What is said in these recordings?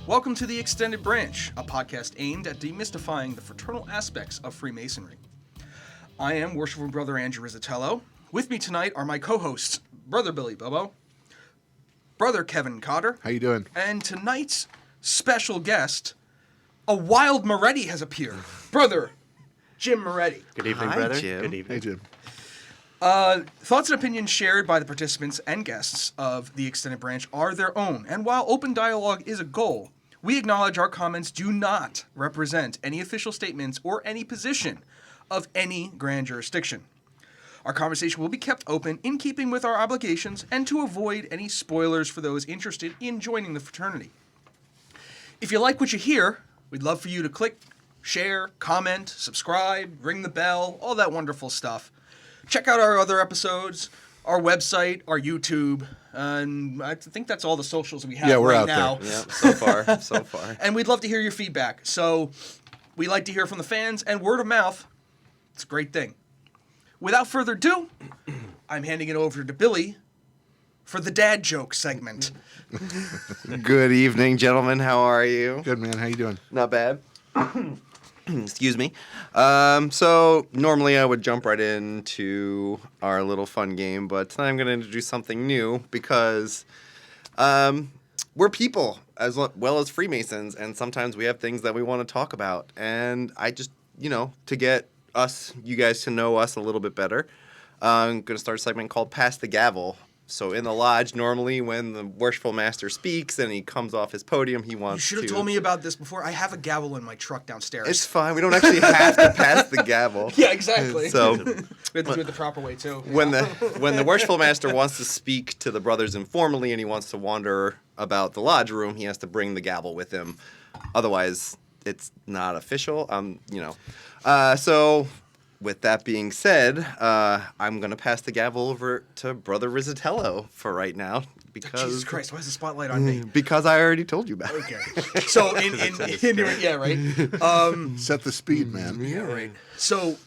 Welcome to The Extended Branch, a podcast aimed at demystifying the fraternal aspects of Freemasonry. I am Worshipful Brother Andrew Rizzatello. With me tonight are my co-hosts, Brother Billy Bobo, Brother Kevin Cotter. How you doing? And tonight's special guest, a wild Morretti has appeared. Brother Jim Moretti. Good evening, Hi, brother. Jim. Good evening. Hey, Jim. Thoughts and opinions shared by the participants and guests of the Extended Branch are their own, and while open dialogue is a goal, we acknowledge our comments do not represent any official statements or any position of any grand jurisdiction. Our conversation will be kept open in keeping with our obligations and to avoid any spoilers for those interested in joining the fraternity. If you like what you hear, we'd love for you to click, share, comment, subscribe, ring the bell, all that wonderful stuff. Check out our other episodes, our website, our YouTube, and I think that's all the socials we have Yeah, we're right out now. there. Yeah, so far. And we'd love to hear your feedback. So we like to hear from the fans, and word of mouth, it's a great thing. Without further ado, I'm handing it over to Billy for the dad joke segment. Good evening, gentlemen. How are you? Good, man. How you doing? Not bad. Excuse me. So normally I would jump right into our little fun game, but tonight I'm going to introduce something new because we're people as well as Freemasons, and sometimes we have things that we want to talk about. And I just, to get you guys to know us a little bit better, I'm going to start a segment called Pass the Gavel. So in the lodge, normally when the worshipful master speaks and he comes off his podium, he wants to... You should have told me about this before. I have a gavel in my truck downstairs. It's fine. We don't actually have to pass the gavel. Yeah, exactly. So we have to do it the proper way, too. when the worshipful master wants to speak to the brothers informally and he wants to wander about the lodge room, he has to bring the gavel with him. Otherwise, it's not official. So... With that being said, I'm going to pass the gavel over to Brother Rizzatello for right now. Because Jesus Christ, why is the spotlight on me? Because I already told you about it. Okay. So, yeah, right? Set the speed, man. Yeah, right. So,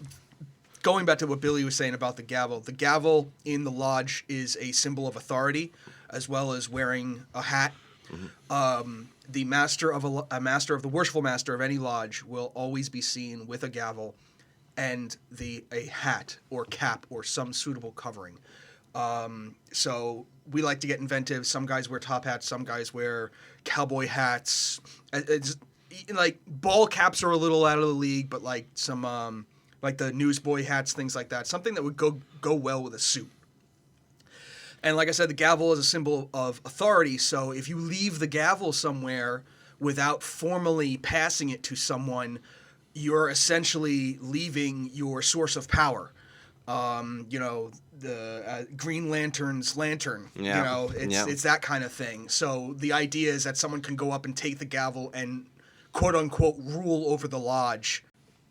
going back to what Billy was saying about the gavel in the lodge is a symbol of authority, as well as wearing a hat. Mm-hmm. The master of the worshipful master of any lodge will always be seen with a gavel and a hat or cap or some suitable covering. So we like to get inventive. Some guys wear top hats. Some guys wear cowboy hats. It's like ball caps are a little out of the league, but like some like the newsboy hats, things like that. Something that would go well with a suit. And like I said, the gavel is a symbol of authority. So if you leave the gavel somewhere without formally passing it to someone, you're essentially leaving your source of power. The Green Lantern's lantern. Yeah. It's that kind of thing. So the idea is that someone can go up and take the gavel and quote unquote rule over the lodge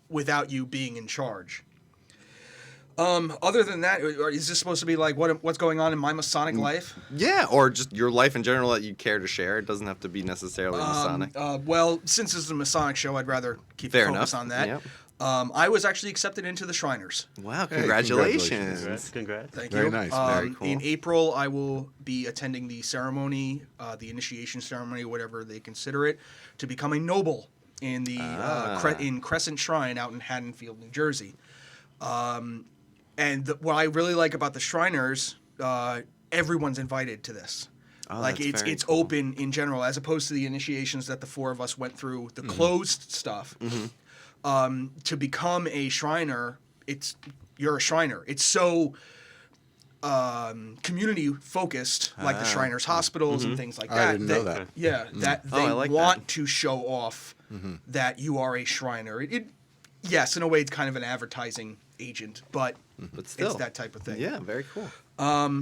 without you being in charge. Other than that, is this supposed to be like what's going on in my Masonic life? Yeah, or just your life in general that you care to share. It doesn't have to be necessarily Masonic. Well, since this is a Masonic show, I'd rather keep the focus on that. Yep. I was actually accepted into the Shriners. Wow, Hey, congratulations. Congrats. Thank Very you. nice. Very cool. In April, I will be attending the ceremony, the initiation ceremony, whatever they consider it, to become a noble in the in Crescent Shrine out in Haddonfield, New Jersey. And what I really like about the Shriners, everyone's invited to this. Oh, like that's very it's cool. open in general, as opposed to the initiations that the four of us went through, the closed stuff. Mm-hmm. To become a Shriner, you're a Shriner. It's so community focused, like the Shriners hospitals and things like that. I didn't know that. Yeah, that they I like want that. to show off that you are a Shriner. Yes, in a way, it's kind of an advertising agent, but still, it's that type of thing. Yeah, very cool.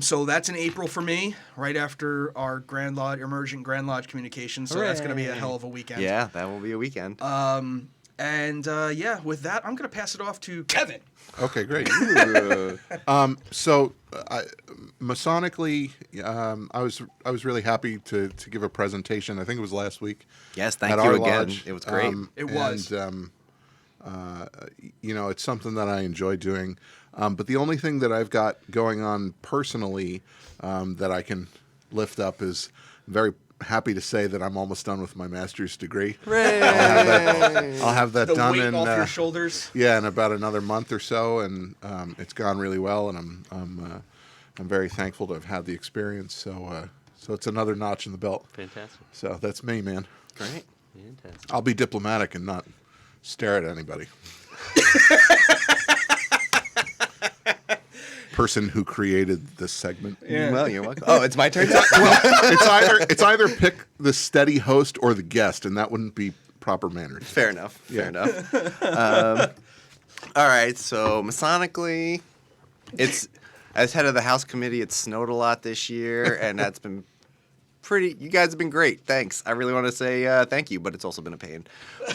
So that's in April for me, right after our Emergent Grand Lodge communication. So that's going to be a hell of a weekend. Yeah, that will be a weekend. With that, I'm going to pass it off to Kevin. Okay, great. Masonically, I was really happy to give a presentation. I think it was last week. Yes, thank at you our again. lodge. It was great. It was. And, it's something that I enjoy doing. But the only thing that I've got going on personally that I can lift up is very happy to say that I'm almost done with my master's degree. Hooray. I'll have that The done weight in off your shoulders. yeah, in about another month or so, and it's gone really well, and I'm very thankful to have had the experience. So it's another notch in the belt. Fantastic. So that's me, man. Great. Fantastic. I'll be diplomatic and not stare at anybody. Person who created this segment. Yeah. Well, you're welcome. Oh, it's my turn. It's either pick the steady host or the guest, and that wouldn't be proper manners. Fair enough. Fair Yeah. enough. All right. So masonically, it's as head of the house committee. It snowed a lot this year, and that's been pretty. You guys have been great. Thanks. I really want to say thank you, but it's also been a pain.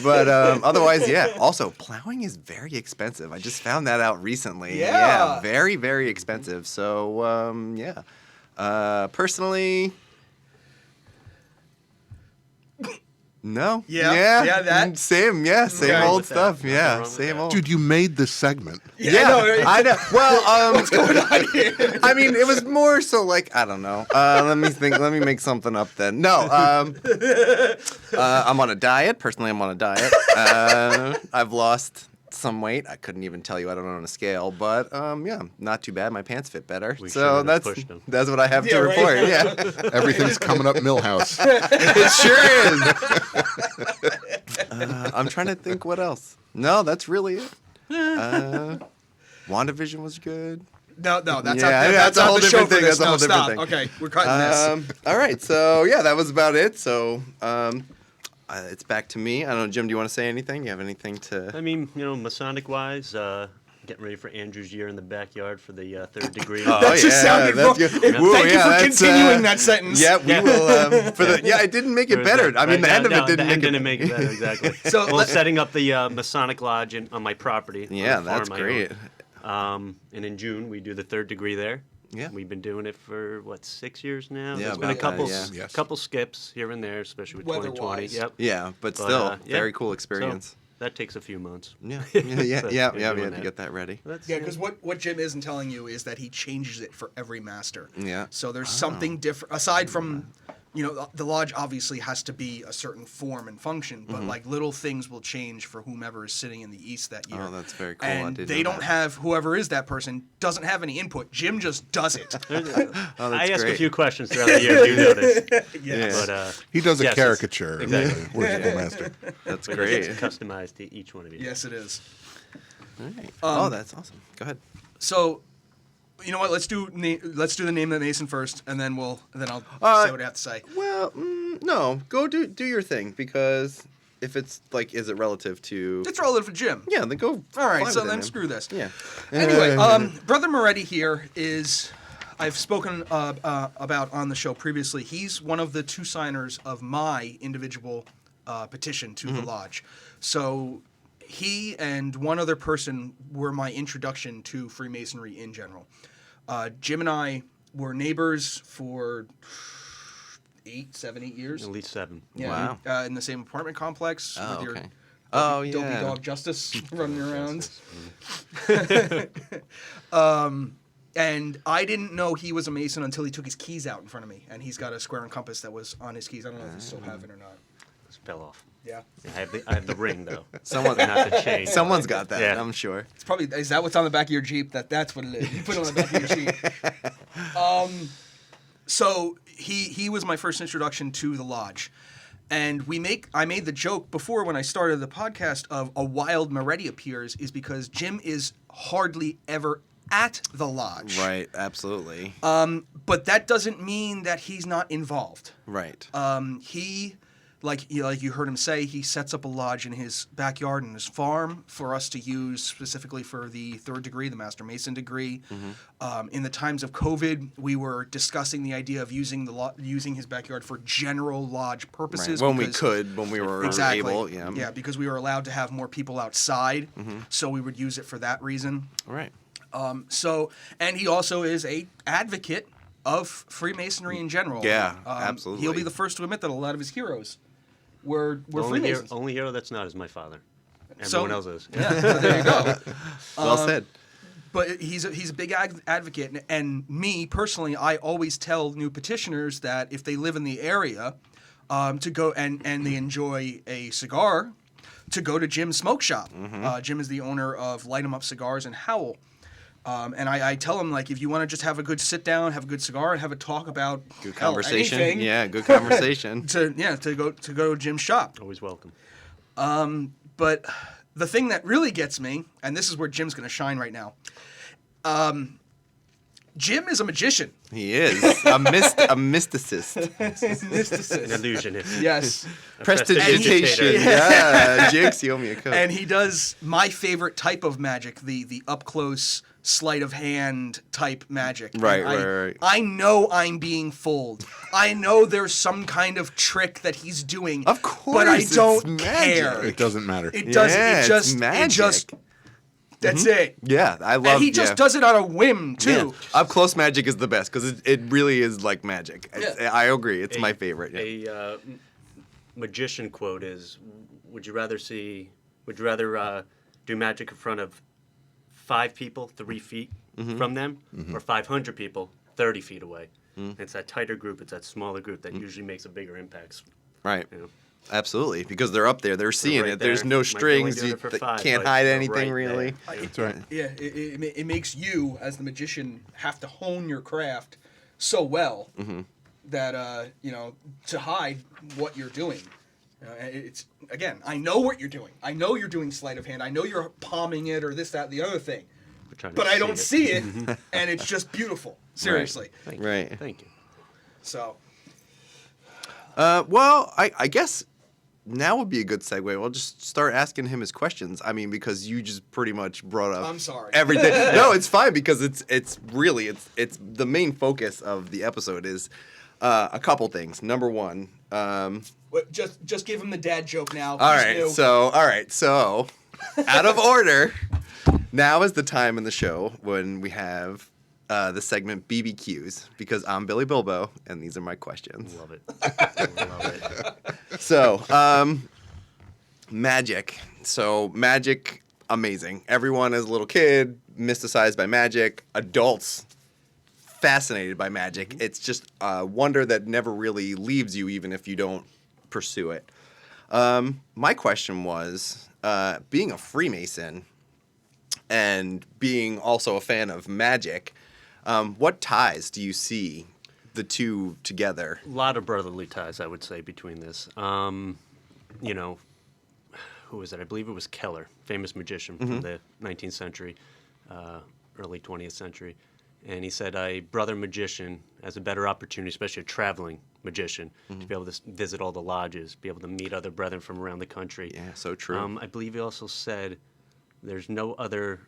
But otherwise, yeah. Also, plowing is very expensive. I just found that out recently. Yeah. Very, very expensive. So yeah. Personally. No. Yeah, that. Same. Yeah. Same Okay. old With that. stuff. Nothing Yeah. wrong with Same that. old. Dude, you made this segment. Yeah, I know. Well, what's going on here? I mean, it was more so like I don't know. Let me think. Let me make something up then. No. I'm on a diet. Personally, I'm on a diet. I've lost some weight. I couldn't even tell you. I don't know on a scale, but yeah, not too bad. My pants fit better. We So shouldn't have pushed 'em. that's what I have to Yeah, right. report. Yeah, Everything's coming up Millhouse. it sure is. I'm trying to think what else. No, that's really it. WandaVision was good. No, that's Yeah, not, that's a not whole the show different for thing. this. That's a whole No, different stop. thing. Okay, we're cutting this. All right, so yeah, that was about it. So it's back to me. I don't know, Jim. Do you want to say anything? Do you have anything to? I mean, Masonic wise, getting ready for Andrew's year in the backyard for the third degree. Oh, That just sounded that's wrong. good. Whoa, Thank you yeah, for that's, continuing that sentence. Yeah, we will. For the it didn't make it better. I mean, the end of it didn't make it. didn't make it better, exactly. So well, let- setting up the Masonic Lodge on my property. on Yeah, the that's farm I great. own. And in June, we do the third degree there. Yeah. We've been doing it for, 6 years now? Yeah, There's been a about couple, that, yeah. Yes. couple skips here and there, especially with 2020. Weather-wise. Yep. Yeah, but But, still, yeah. very cool So, experience. that takes a few months. Yeah, So, We doing had to that. get that ready. That's, Yeah, because what Jim isn't telling you is that he changes it for every master. Yeah. So there's something different aside from, the lodge obviously has to be a certain form and function, but like little things will change for whomever is sitting in the east that year. Oh, that's very cool. I And didn't they know don't that. have whoever is that person doesn't have any input. Jim just does it. Oh, that's I ask great. a few questions throughout the year. You notice, Yeah. but He does a yes, it's- caricature exactly. of the original master. That's but great. it's customized to each one of you. Yes, it is. All right. Oh, that's awesome. Go ahead. So, you know what? Let's do the name of the Mason first, and then I'll say what I have to say. Well, no, go do your thing because if it's like, is it relative to? It's relative to Jim. Yeah, then go. All right, fly so with it, then man. screw this. Yeah. Anyway, Brother Moretti here is, I've spoken about on the show previously. He's one of the two signers of my individual petition to the lodge. So he and one other person were my introduction to Freemasonry in general. Jim and I were neighbors for 8 years. At least 7. Yeah, Wow. in the same apartment complex Oh, with your okay. Oh, dopey yeah. dog Justice running around. Mm. And I didn't know he was a Mason until he took his keys out in front of me, and he's got a square and compass that was on his keys. I don't know if he still have it or not. Just fell off. Yeah, I have the ring though. Someone, Not the chain. someone's got that. Yeah. I'm sure. it's probably is that what's on the back of your Jeep? That's what it is. You put it on the back of your Jeep. So he was my first introduction to the lodge. And I made the joke before when I started the podcast of a wild Morretti appears is because Jim is hardly ever at the lodge. Right. Absolutely. But that doesn't mean that he's not involved. Right. He, like you heard him say, he sets up a lodge in his backyard and his farm for us to use specifically for the third degree, the Master Mason degree. In the times of COVID, we were discussing the idea of using his backyard for general lodge Right. purposes. When we because- could, when we were Exactly. able. Yeah. Yeah, because we were allowed to have more people outside, so we would use it for that reason. Right. And he also is a advocate of Freemasonry in general. Yeah, absolutely. He'll be the first to admit that a lot of his heroes were The only hero, Freemasons. only hero that's not is my father. So- Everyone else is. Yeah, so there you go. Well said. But he's a big advocate, and me personally, I always tell new petitioners that if they live in the area, to go and they enjoy a cigar, to go to Jim's smoke shop. Jim is the owner of Light 'em Up Cigars in Howell. And I tell him, like, if you want to just have a good sit down, have a good cigar, and have a talk about Good hell, conversation. anything, Yeah, good conversation. to go to Jim's shop. Always welcome. But the thing that really gets me, and this is where Jim's going to shine right now. Jim is a magician. He is a mysticist. An illusionist. Yes. Prestidigitation. And he- Yeah, Jinx, you owe me a coat. And he does my favorite type of magic, the up close sleight of hand type magic. Right, And right. I know I'm being fooled. I know there's some kind of trick that he's doing. Of course, but I it's don't magic. care. It doesn't matter. It doesn't. Yeah, It it's just. magic. It just. That's it. Yeah, I love. And he just does it on a whim too. Yeah. Up close magic is the best because it really is like magic. Yeah. I agree. It's my favorite. Yeah. A magician quote is, would you rather do magic in front of 5 people 3 feet from them, or 500 people 30 feet away? It's that tighter group, it's that smaller group that usually makes a bigger impact. Right. You know? Absolutely, because they're up there, they're seeing right it. There's there. no Might be only strings. doing You it for they 5, can't but hide they're anything right really. there. That's right. Yeah, it makes you as the magician have to hone your craft so well that to hide what you're doing. It's again, I know what you're doing. I know you're doing sleight of hand. I know you're palming it or this, that, the other thing. We're trying to But I don't it. see it, and it's just beautiful. Seriously. Thank you. Right. Thank you. So Well, I guess now would be a good segue. We'll just start asking him his questions. I mean, because you just pretty much brought up. I'm sorry. Everything. No, it's fine because it's really the main focus of the episode is a couple things. Number one. just give him the dad joke now. All He's right. new. So out of order. Now is the time in the show when we have the segment BBQs because I'm Billy Bilbo and these are my questions. Love it. Love it. So, magic. So, magic, amazing. Everyone as a little kid, mysticized by magic. Adults, fascinated by magic. It's just a wonder that never really leaves you, even if you don't pursue it. My question was, being a Freemason and being also a fan of magic, what ties do you see the two together? A lot of brotherly ties, I would say, between this. You know, who was it? I believe it was Keller, famous magician from the 19th century, early 20th century. And he said, a brother magician has a better opportunity, especially a traveling magician, to be able to visit all the lodges, be able to meet other brethren from around the country. Yeah, so true. I believe he also said there's no other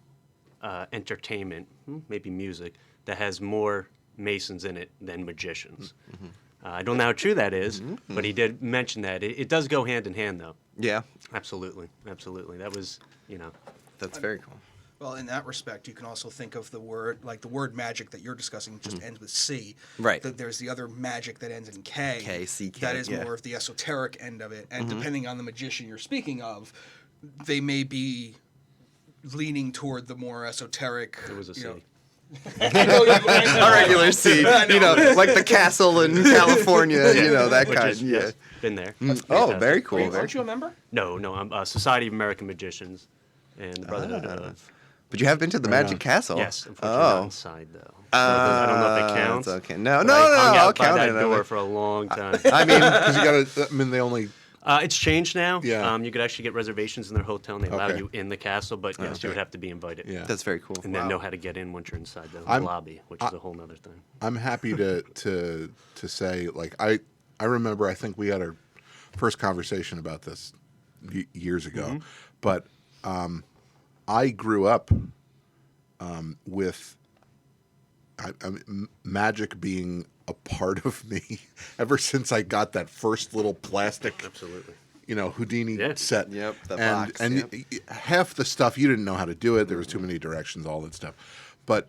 entertainment, maybe music, that has more Masons in it than magicians. I don't know how true that is, but he did mention that. It does go hand in hand, though. Yeah, Absolutely. Absolutely. That was, that's very cool. Well, in that respect, you can also think of the word magic that you're discussing just ends with C. Right. There's the other magic that ends in K. K, C-K, That is yeah. more of the esoteric end of it. And depending on the magician you're speaking of, they may be leaning toward the more esoteric. it was a C. I know you- I know. A regular seed, like the castle in California, that Which kind. is, Yeah. yes, been there. Oh, Fantastic. very cool. very Aren't you a member? No, I'm Society of American Magicians and the Brotherhood of... But you have been to the Magic Castle. Yes, unfortunately not inside, though. So I don't know if it counts. It's okay. No, but no, I no, hung I'll out by count that it. door for a long time. I mean, Because you got to. I mean, they only. It's changed now. Yeah. You could actually get reservations in their hotel, and they allow Okay. you in the castle, but yes, Okay. you would have to be invited. Yeah. that's very cool. And then know how to get in once you're inside the I'm- lobby, which is a whole other thing. I'm happy to say, like, I remember, I think we had our first conversation about this years ago, but I grew up with magic being a part of me ever since I got that first little plastic, Absolutely. Houdini Yeah. set. Yep, the and, box, And yep. half the stuff you didn't know how to do it. There was too many directions, all that stuff. But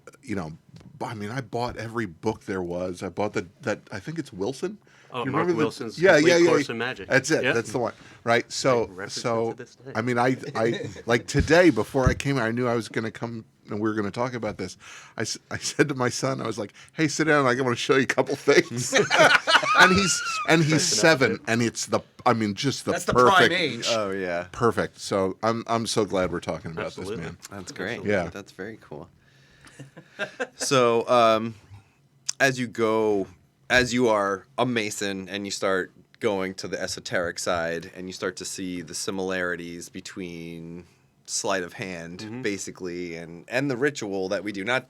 I mean, I bought every book there was. I bought that I think it's Wilson, Oh, You Mark remember Wilson's yeah, Complete yeah, yeah. Course in Magic. That's it. Yeah. That's the one. Right. So, reference it so to this day. I mean, I like today before I came, I knew I was going to come and we were going to talk about this. I said to my son, I was like, "Hey, sit down. I want to show you a couple things." and he's 7, and it's just the That's the perfect prime age. Oh yeah, perfect. So I'm so glad we're talking about Absolutely. this, man. that's great. Yeah. That's very cool. So, as you are a Mason and you start going to the esoteric side and you start to see the similarities between sleight of hand, basically, and the ritual that we do, not,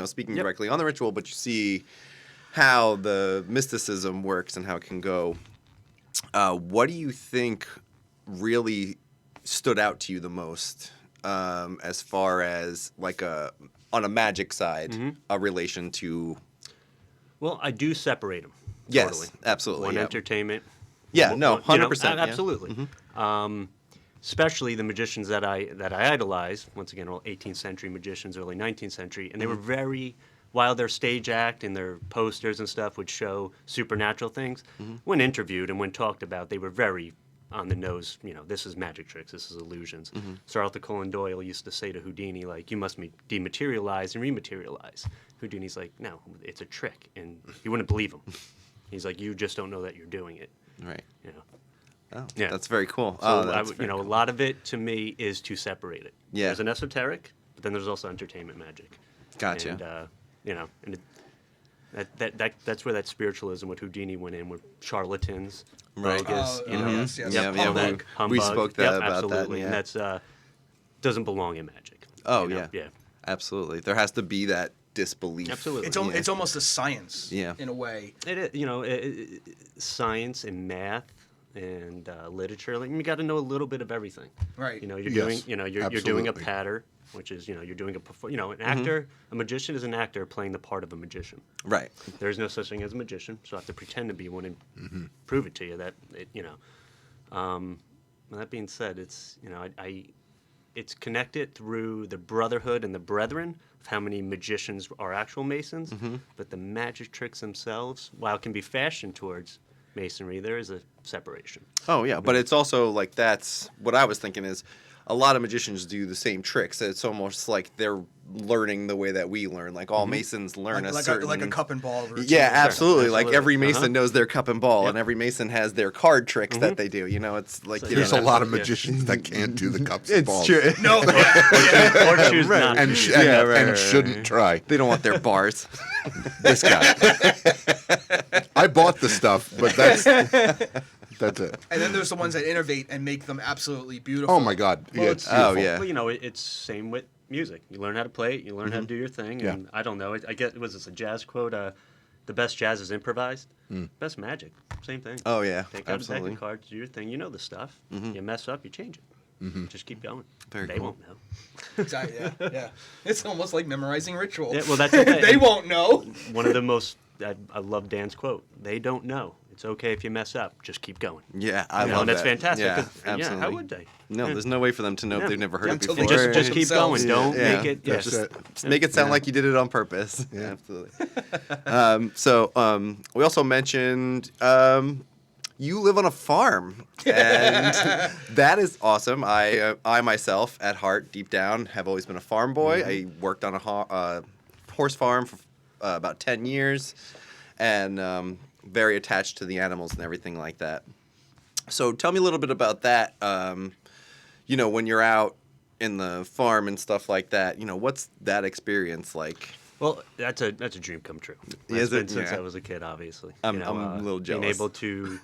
speaking directly on the ritual, but you see how the mysticism works and how it can go. What do you think really stood out to you the most, as far as like on a magic side, a relation to? Well, I do separate them. Yes, Totally. absolutely. One Yeah. entertainment. Yeah, one- no, one- you know, 100%. Yeah. Absolutely. Especially the magicians that I idolize. Once again, all 18th century magicians, early 19th century, and they were very. While their stage act and their posters and stuff would show supernatural things, when interviewed and when talked about, they were very on the nose. This is magic tricks. This is illusions. Sir Arthur Conan Doyle used to say to Houdini, like, "You must dematerialize and rematerialize." Houdini's like, "No, it's a trick," and he wouldn't believe him. He's like, "You just don't know that you're doing it." Right. Oh, Yeah. that's very cool. So That's very a cool. lot of it to me is to separate it. Yeah. There's an esoteric, but then there's also entertainment magic. Gotcha. And that's where that spiritualism with Houdini went in, with charlatans, Right. bogus, Oh, you know, yes, yes. Yeah, Humbug. we spoke about that, absolutely, yeah. and that's doesn't belong in magic. Oh, yeah, yeah. Absolutely. There has to be that disbelief. Absolutely. It's almost a science. Yeah. In a way. It is, science and math and literature. Like, you got to know a little bit of everything. Right. You're Yes, doing, you're doing a absolutely. patter, which is, you're doing an actor. A magician is an actor playing the part of a magician. Right. There is no such thing as a magician, so I have to pretend to be one and prove it to you that that being said, it's it's connected through the brotherhood and the brethren of how many magicians are actual Masons, but the magic tricks themselves, while it can be fashioned towards Masonry, there is a separation. Oh, yeah. But it's also like, that's what I was thinking is a lot of magicians do the same tricks. It's almost like they're learning the way that we learn. Like all Masons learn a certain... like a cup and ball routine. Yeah, absolutely. Like Absolutely. every Mason knows their cup and ball, Yep. and every Mason has their card tricks that they do. It's like... So There's Yeah, a lot of yeah. magicians that can't do the cups and balls. true. No. Yeah. Or choose Right. not And, to. sh- Yeah, and, right, and right, shouldn't try. They don't want their bars. This guy. I bought the stuff, but that's it. And then there's the ones that innovate and make them absolutely beautiful. Oh my God. Well, Yeah, it's, it's beautiful. yeah. Well, it's same with music. You learn how to play it. You learn how to do your thing. Yeah. And I don't know. I get, was this a jazz quote? The best jazz is improvised. Best magic, same thing. Oh, yeah. Take out a deck Absolutely. of cards, do your thing. You know the stuff. You mess up, you change it. Just keep going. Very they cool. won't know. Exactly. Yeah. It's almost like memorizing ritual. Yeah, well, that's the thing. They won't know. One of the most, I love Dan's quote. They don't know. It's okay if you mess up. Just keep going. Yeah, I You know, love and that's that. fantastic. Yeah, 'cause, absolutely. how would they? No, Yeah. there's no way for them to know if Yeah. they've never heard Yeah, it until before. they Just keep themselves. going. Don't Yeah. make it. Yeah. That's it. Just make it sound Yeah. like you did it on purpose. Yeah. Absolutely. So we also mentioned you live on a farm, and that is awesome. I myself, at heart, deep down, have always been a farm boy. I worked on a horse farm for about 10 years, and very attached to the animals and everything like that. So tell me a little bit about that. When you're out in the farm and stuff like that, what's that experience like? Well, that's a dream come true. Is That's been it? since Yeah. I was a kid, obviously. I'm a little jealous. Being able to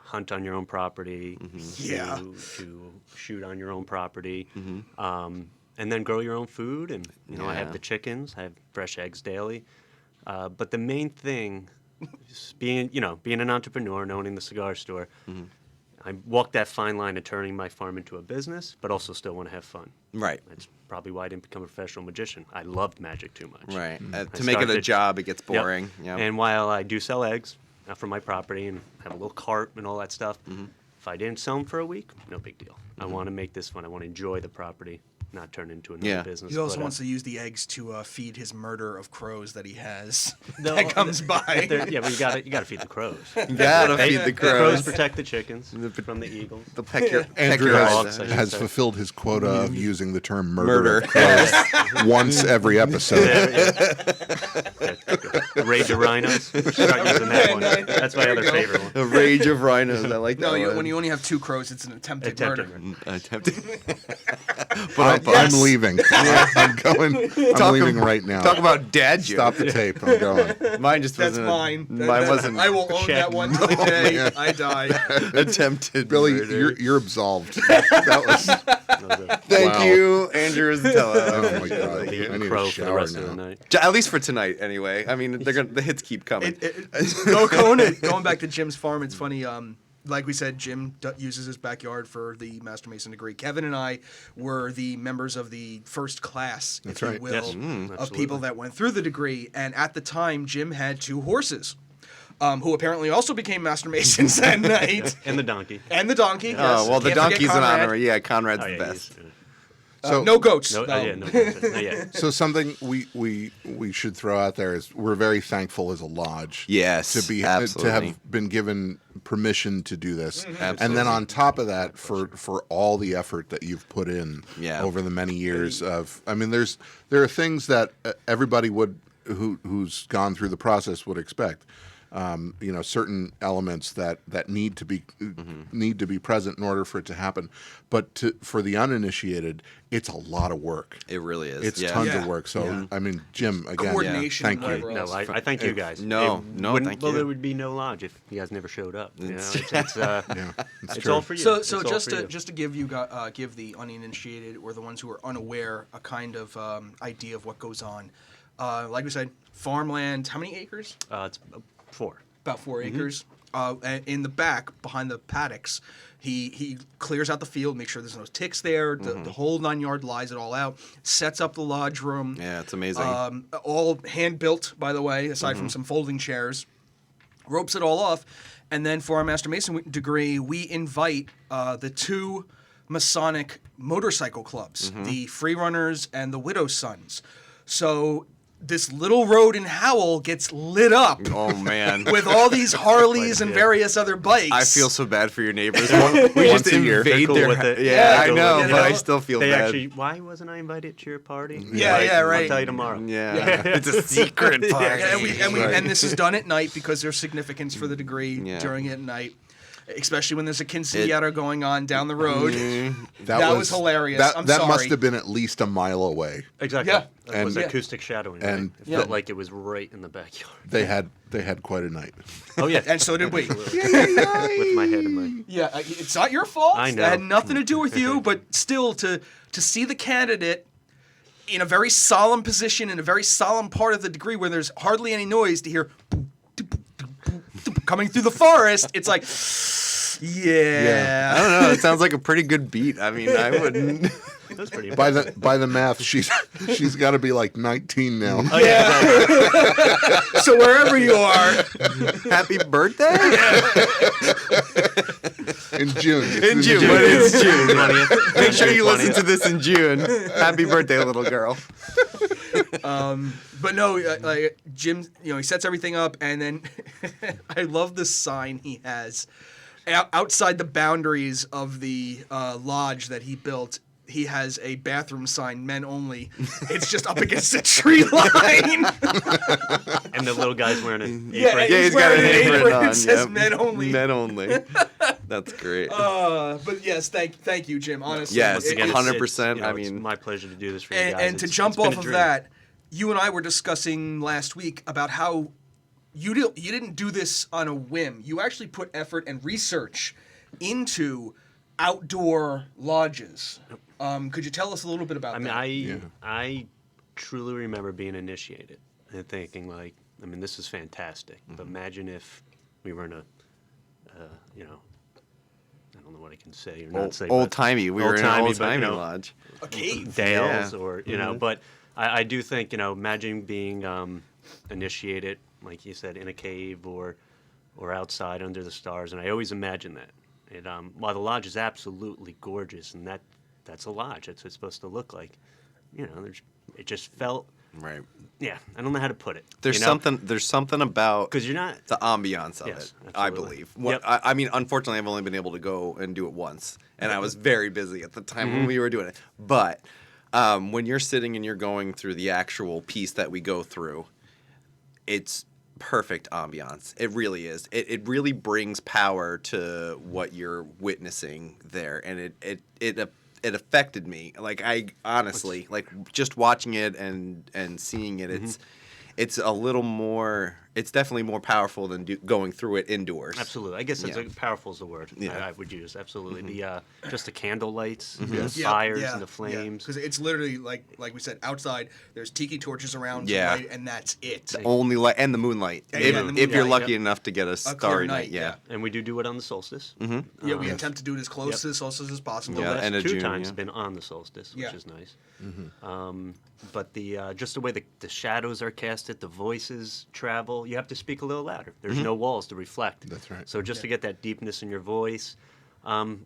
hunt on your own property, Yeah. to shoot on your own property, and then grow your own food. And I have Yeah. the chickens. I have fresh eggs daily. But the main thing is being an entrepreneur and owning the cigar store. I walk that fine line of turning my farm into a business, but also still want to have fun. Right. That's probably why I didn't become a professional magician. I loved magic too much. Right. I To make it a started- job, it gets Yep. boring. Yeah. And while I do sell eggs from my property and have a little cart and all that stuff, if I didn't sell them for a week, no big deal. I want to make this fun. I want to enjoy the property not turn into another Yeah. business. He also but, wants to use the eggs to feed his murder of crows that he has No, that comes by. yeah, but you gotta feed the crows. You gotta feed the The crows crows. protect the chickens from the eagles. They'll peck your Andrew your Hawks, eyes I out. has say. fulfilled his quota of using the term murder, Murder. of crows once every episode. Rage of rhinos. Start using that one. That's my other favorite one. The rage of rhinos. I like that. No, one. when you only have 2 crows, it's an attempted Attempted murder. murder. Attempted. I'm leaving. I'm going. I'm leaving right now. Talk about dad jokes. Stop the tape. I'm going. Mine just That's wasn't. mine. Mine wasn't I will own that one to the day I die. attempted. Billy, murder. you're absolved. That was. Thank Wow. you, Andrew Zatello. Oh my god. Eating I need crow a for the shower rest of the now. night. At least for tonight, anyway. I mean, the hits keep coming. Going back to Jim's farm, it's funny. Like we said, Jim uses his backyard for the Master Mason degree. Kevin and I were the members of the first class, if That's you right. will, Yes. of Absolutely. people that went through the degree. And at the time, Jim had 2 horses, who apparently also became Master Masons that night. And the donkey. And the donkey. Yes. Oh well, the Can't forget donkey's an Conrad. honor. Yeah, Conrad's Oh, the yeah, best. So No goats. No, though. yeah, no, not yet. So something we should throw out there is we're very thankful as a lodge. Yes, to be absolutely. to have been given permission to do this, and then Absolutely. on top of that, for all the effort that you've put in Yeah. over the many years of, I mean, there are things that everybody who's gone through the process would expect. Certain elements that need to be present in order for it to happen. But for the uninitiated, it's a lot of work. It really is. It's yeah. tons Yeah. of work. So Yeah. I mean, Jim, again, Coordination, thank you. whatever No, else. I thank you guys. No, Wouldn't- thank well, you. there would be no lodge if you guys never showed up. You know, It's- it's Yeah, it's it's true. all for you. So It's all just for to you. just to give give the uninitiated or the ones who are unaware a kind of idea of what goes on. Like we said, farmland. How many acres? It's 4. About 4 acres. And in the back, behind the paddocks, he clears out the field, makes sure there's no ticks there. The whole 9 yard lies it all out. Sets up the lodge room. Yeah, it's amazing. All hand built, by the way, aside from some folding chairs. Ropes it all off, and then for our Master Mason degree, we invite the 2 Masonic motorcycle clubs, the Free Runners and the Widow's Sons. So this little road in Howell gets lit up Oh man. with all these Harleys and Yeah. various other bikes. I feel so bad for your neighbors. We just Once a year. invade They're cool their. with it. Yeah, Yeah, I they're know, cool with it. but I You know, still feel They bad. actually, why wasn't I invited to your party? Yeah, yeah, right. I'll tell you tomorrow. Yeah, it's a secret party. Yeah, Right. and this is done at night because there's significance for the degree Yeah. during it at night, especially when there's a quinceañera going on down the road. That was hilarious. That, I'm that must sorry. have been at least a mile away. Exactly. Yeah. It was And- acoustic shadowing. Right? and- It felt like it was right in the backyard. They had quite a night. Oh yeah. And so did we. With my head in my. Yeah, it's not your fault. I know. That had nothing to do with you, but still, to see the candidate in a very solemn position, in a very solemn part of the degree where there's hardly any noise, to hear coming through the forest, it's like, I yeah. don't know. It sounds like a pretty good beat. I mean, I wouldn't. That's pretty. By the math, she's got to be like 19 now. Oh yeah. So wherever you are, Happy birthday In June. It's in June. But it's June. 20th. Make sure you listen 20th. to this in June. Happy birthday, little girl. but no, like Jim, he sets everything up, and then I love the sign he has outside the boundaries of the lodge that he built. He has a bathroom sign, men only. It's just up against a tree line. And the little guy's wearing an apron. Yeah, Yeah, he's got an wearing an apron apron. on. It says yep. men only. Men only. That's great. But yes, thank you, Jim. Honestly, Yes, Once again, it's- 100%, It's, I it's mean- my pleasure to do this for you guys. And to It's jump been off a of dream. that, you and I were discussing last week about how you didn't do this on a whim. You actually put effort and research into outdoor lodges. Could you tell us a little bit about I mean, that? I truly remember being initiated and thinking like, I mean, this is fantastic. But imagine if we were in a, I don't know what I can say or not say. Old but timey. We were in an old-timey, old but, timey you know, lodge. A cave. Dales Yeah. or but I do think imagine being initiated like you said in a cave or outside under the stars, and I always imagine that. While the lodge is absolutely gorgeous, and that that's a lodge. That's what it's supposed to look like. You know, it just felt. Right. Yeah, I don't know how to put it. There's something. There's something about because you're not the ambiance of Yes, it. I absolutely. believe. Yep. I mean, unfortunately, I've only been able to go and do it once, and I was very busy at the time when we were doing it. But when you're sitting and you're going through the actual piece that we go through, it's perfect ambiance. It really is. It really brings power to what you're witnessing there, and it affected me. Like, I honestly, like, just watching it and seeing it, it's a little more. It's definitely more powerful than going through it indoors. Absolutely. I guess that's Yeah. powerful is the word Yeah. I would use. Absolutely. The just the candle lights, Yes. the fires, and the flames. Because it's literally like we said, outside. There's tiki torches around, to Yeah. light, and that's it. The only light and the moonlight. Yeah, if, and the if you're moonlight, lucky yep. enough to get a starry night, yeah. And we do it on the solstice. Yeah, we attempt to do it as close Yep. to the solstice as possible. The Yeah, last end of two June, times yeah. have been on the solstice, which Yeah. is nice. But the just the way the shadows are casted, the voices travel, you have to speak a little louder. There's no walls to reflect. That's right. So just to get that deepness in your voice,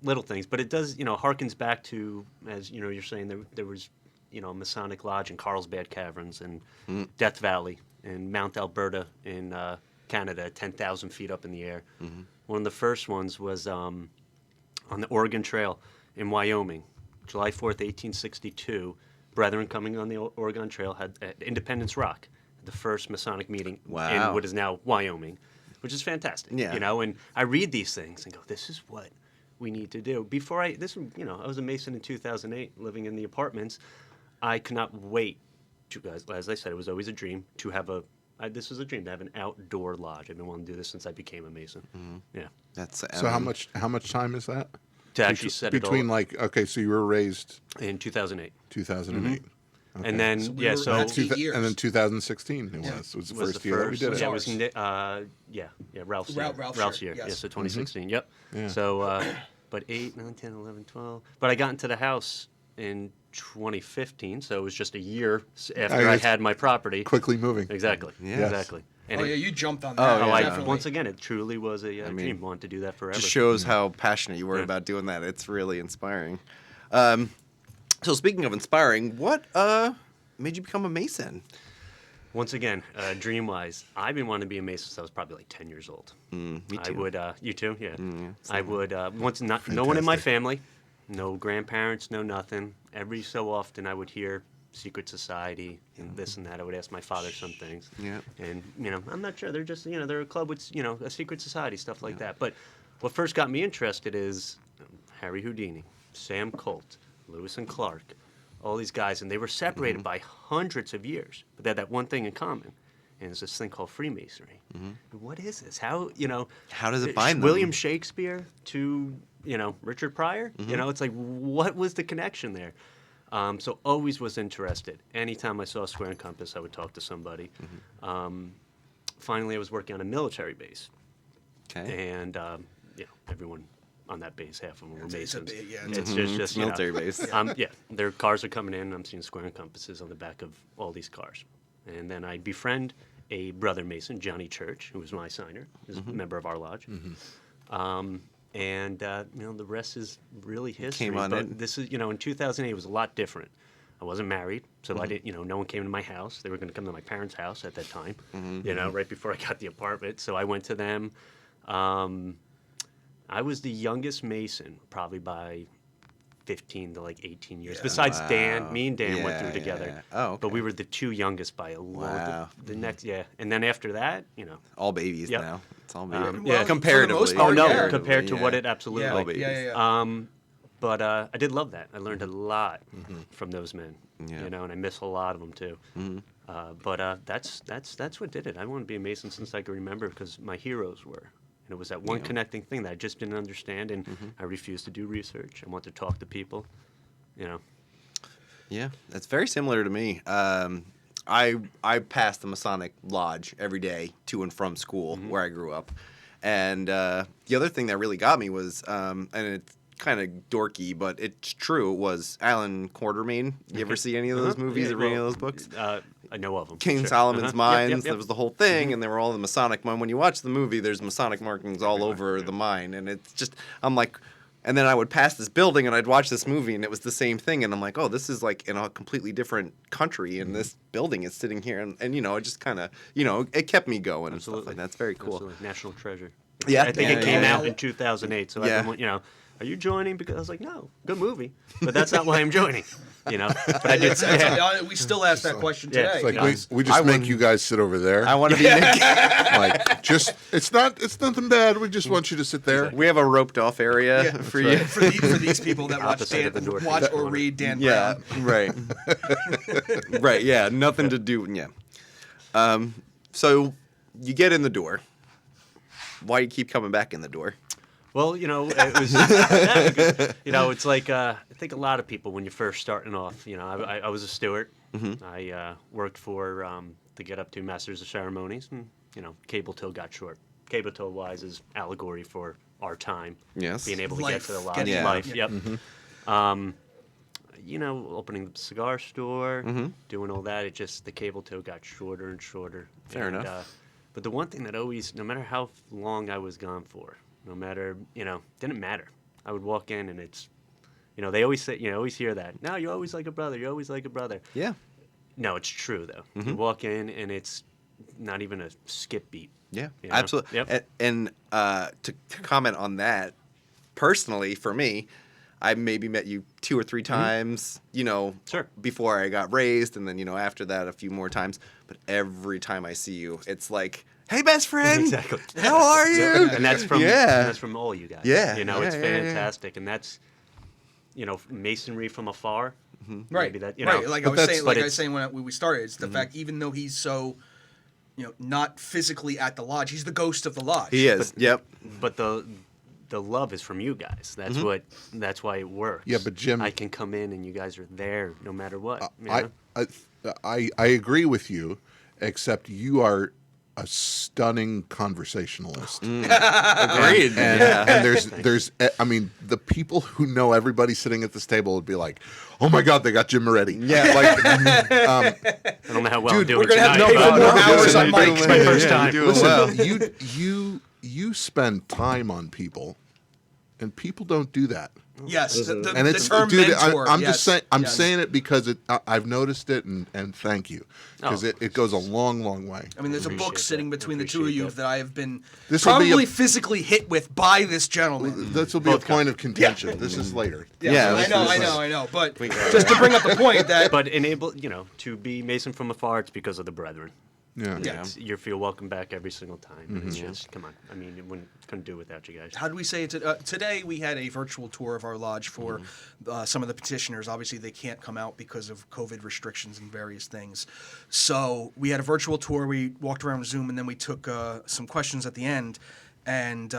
little things. But it does, harkens back to, as you're saying, there was, a Masonic Lodge in Carlsbad Caverns and Death Valley and Mount Alberta in Canada, 10,000 feet up in the air. One of the first ones was on the Oregon Trail in Wyoming, July 4th, 1862. Brethren coming on the Oregon Trail had at Independence Rock, the first Masonic meeting Wow. in what is now Wyoming, which is fantastic. Yeah. And I read these things and go, this is what we need to do. I was a Mason in 2008, living in the apartments. I could not wait to, as I said, it was always a dream to have this was a dream to have an outdoor lodge. I've been wanting to do this since I became a Mason. Yeah. That's So how much time is that? To actually set it all Between so you were raised in 2008. 2008. Okay. And then, So we were so at That's two- years. and then 2016 it was the was first the year that we first. did it. Yeah, it was Ralph's year. Ralph's year, year. yes. Yeah, so 2016. Yep. Yeah. So, but 8, 9, 10, 11, 12. But I got into the house in 2015, so it was just a year after I it's had my property. Quickly moving. Exactly. Yes. Exactly. And Oh it- yeah, you jumped on Oh, that. oh, yeah. I, definitely. once again, it truly was a mean, dream. Wanted to do that forever. just shows how passionate you were Yeah. about doing that. It's really inspiring. So speaking of inspiring, what made you become a Mason? Once again, dream-wise, I've been wanting to be a Mason since I was probably like 10 years old. Me I too. would, you too, yeah. yeah, I would once no one in my Fantastic. family, no grandparents, no nothing. Every so often, I would hear secret society and this and that. I would ask my father some things. Yeah. And I'm not sure. They're just they're a club with a secret society, stuff like that. But what first got me interested is Harry Houdini, Sam Colt, Lewis and Clark, all these guys, and they were separated by hundreds of years, but they had that one thing in common. And it's this thing called Freemasonry. What is this? How does it bind them? William Shakespeare to Richard Pryor? It's like, what was the connection there? So always was interested. Anytime I saw a square and compass, I would talk to somebody. Finally, I was working on a military base, Okay. and everyone on that base, half of them were It's a Masons. bit- yeah, It's It's just military base. their cars are coming in. I'm seeing square and compasses on the back of all these cars. And then I befriend a brother Mason, Johnny Church, who was my signer, who's a member of our lodge. And the rest is really history. Came on but in. this is, in 2008, it was a lot different. I wasn't married, so I didn't, no one came to my house. They were going to come to my parents' house at that time, right before I got the apartment. So I went to them. I was the youngest Mason, probably by 15 to like 18 years. Yeah. Besides Dan, Wow. me and Dan went Yeah, through yeah, together. yeah. Oh, But okay. we were the two youngest by a long. Wow. The next, and then after that, All babies Yep. now. It's all babies. Yeah. Well, Comparatively. for the most part, oh no, yeah. compared to what it Yeah, absolutely. All yeah, babies. yeah. But I did love that. I learned a lot from those men. Yeah. And I miss a lot of them too. But that's what did it. I wanted to be a Mason since I could remember because my heroes were. And it was that one connecting thing that I just didn't understand, and I refused to do research. I wanted to talk to people. Yeah, that's very similar to me. I passed the Masonic Lodge every day to and from school where I grew up, and the other thing that really got me was, and it's kind of dorky, but it's true. Was Alan Quartermain? You ever see any of those movies or read any of those books? I know of them. King sure. Solomon's Yep, Mines. yep, yep. There was the whole thing, and they were all the Masonic. When you watch the movie, there's Masonic markings all over the mine, and it's just I'm like. And then I would pass this building and I'd watch this movie and it was the same thing. And I'm like, oh, this is like in a completely different country and this building is sitting here. And you know, it just kind of, you know, it kept me going and stuff like that. That's very cool. Absolutely. National treasure. Yeah. I think it came yeah. out in 2008. So Yeah. everyone, you know, are you joining? Because I was like, no, good movie, but that's not why I'm joining. You know, but I did. We still ask that question Yeah. today. It's like Nice. we just make you guys sit over there. I want to be Nick. Like just it's nothing bad. We just want you to sit there. We have a roped off area Yeah, for you. for these people that watch Opposite of the North watch or corner. read Dan Yeah, Brown. right. Right, yeah, nothing to do. Yeah. So you get in the door. Why do you keep coming back in the door? Well, you know, it was, you know, it's like I think a lot of people when you're first starting off. You know, I was a steward. I worked for the Get Up to Masters of Ceremonies, and you know, cable till got short. Cable till wise is allegory for our time. Yes. Being able to Life. get to the lodge. Getting- Life. yeah. Yep. You know, opening the cigar store, doing all that. It just the cable till got shorter and shorter. Fair enough. But the one thing that always, no matter how long I was gone for, no matter, you know, didn't matter. I would walk in and it's, you know, they always say, you know, always hear that. No, you're always like a brother. You're always like a brother. Yeah. No, it's true though. You walk in and it's not even a skip beat. Yeah, You know? absolutely. Yep. And to comment on that, personally, for me, I maybe met you 2 or 3 times, you know, Sure. before I got raised, and then, you know, after that a few more times. But every time I see you, it's like, hey, best friend. Exactly. How are you? And that's from that's from all you guys. Yeah, You know, yeah, it's yeah, yeah. fantastic. And that's, you know, masonry from afar. Right. Maybe that, you right. know, Like I but was that's- saying, but like I was it's- saying when we started, it's the fact even though he's so, you know, not physically at the lodge, he's the ghost of the lodge. He is. Yep. But the love is from you guys. That's that's why it works. Yeah, but Jim- I can come in and you guys are there no matter what. you I, know? I agree with you, except you are a stunning conversationalist. Agreed. And there's I mean the people who know everybody sitting at this table would be like, oh my god, they got Jim Moretti. Yeah. Like I don't know how well dude, I'm doing we're gonna have tonight. to pay for but- more hours on you're mic. doing It's my first time. You're doing listen, well. you spend time on people, and people don't do that. Yes. The And the it's term dude, mentor. I'm yes, just saying I'm yes. saying it because I've noticed it and thank you because Oh. it goes a long way. I mean, there's a Appreciate book sitting that. between the two of Appreciate you that. that I have been This will be probably a- physically hit with by this gentleman. This will be Both a point of contention. This is later. Yeah, I know. But just to bring up the point that But enable, you know, to be Mason from afar, it's because of the brethren. Yeah. Yeah. You feel welcome back every single time. It's just, come on. I mean, it couldn't do it without you guys. how do we say it? Today we had a virtual tour of our lodge for some of the petitioners. Obviously, they can't come out because of COVID restrictions and various things. So we had a virtual tour. We walked around Zoom, and then we took some questions at the end. And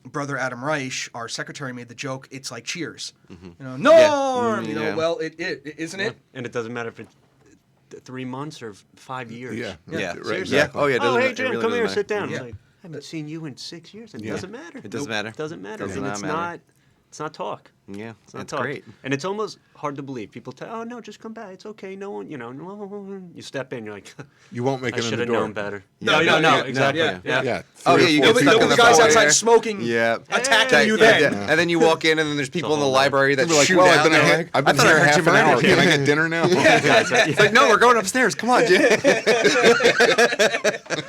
Brother Adam Reich, our secretary, made the joke. It's like Cheers. You know, Norm. You know, Yeah. well, it isn't it? And it doesn't matter if it's 3 months or 5 years. Yeah. Yeah. Right, Yeah. exactly. Oh, yeah. it Oh, doesn't- hey, it Jim, really come doesn't here, matter. sit down. Yeah. It's like, I haven't seen you in 6 years. It doesn't matter. It doesn't matter. It doesn't matter. Does and not it's matter. it's not talk. Yeah, It's not that's talk. great. And it's almost hard to believe. People tell, oh, no, just come back. It's okay. No one, you know, no. You step in, you're like, You won't make I it in should the have door. known better. No, no, yeah, no, yeah, exactly. yeah, Yeah. Oh, Three yeah, or you four get There'll be people stuck in the the guys foyer. outside smoking, Yeah. attacking you Yeah, then. yeah. And then you walk in, and then there's people in the whole library that They're like, shoot well, down. I've been They're here, like, I've been I thought I here heard half Jim an hour. Moretti. Can I get dinner now? It's like, no, we're going upstairs. Come on, Jim.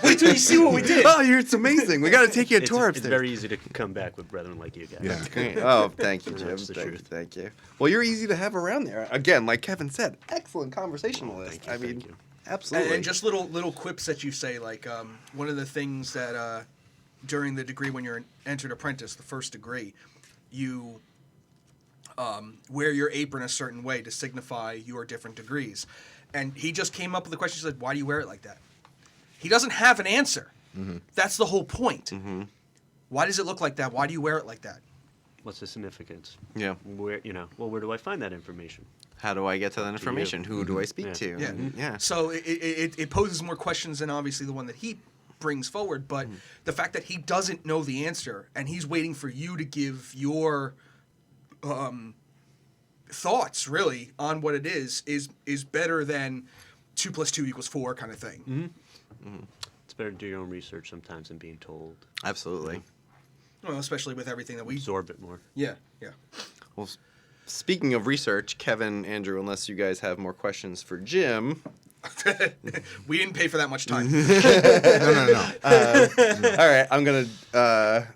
Wait till you see what we did. Oh, it's amazing. We got to take you a It's, tour it's upstairs. very easy to come back with brethren like you guys. Yeah. Great. Oh, thank you, Jim. That's the Thank you, truth. thank you. Well, you're easy to have around there. Again, like Kevin said, excellent conversationalist. I mean, thank you. absolutely. And just little quips that you say, like one of the things that during the degree when you're entered apprentice, the first degree, you wear your apron a certain way to signify your different degrees. And he just came up with the question. He said, "Why do you wear it like that?" He doesn't have an answer. That's the whole point. Why does it look like that? Why do you wear it like that? What's the significance? Yeah. Where, you know, well, where do I find that information? How do I get to that information? Who do I speak Yeah. to? Yeah. And- yeah. So it poses more questions than obviously the one that he brings forward. But the fact that he doesn't know the answer and he's waiting for you to give your thoughts really on what it is better than 2 + 2 = 4 kind of thing. It's better to do your own research sometimes than being told. Absolutely. Well, especially with everything that we. Absorb it more. Yeah. Well, speaking of research, Kevin, Andrew, unless you guys have more questions for Jim. We didn't pay for that much time. No. All right, I'm going to,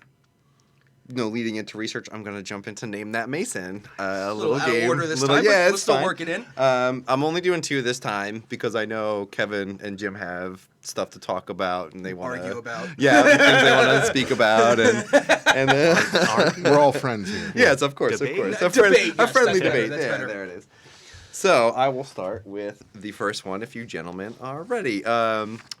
leading into research, I'm going to jump into Name That Mason. A little out game. of order this little, time, yeah, but we'll it's still fine. work it in. I'm only doing 2 this time because I know Kevin and Jim have stuff to talk about and they want to Argue about. Yeah, things they want to speak about and We're all friends here. yes, of course, Debate? of course. Debate, A yes, friendly that's better, debate. that's Yeah, better. there it is. So I will start with the first one if you gentlemen are ready.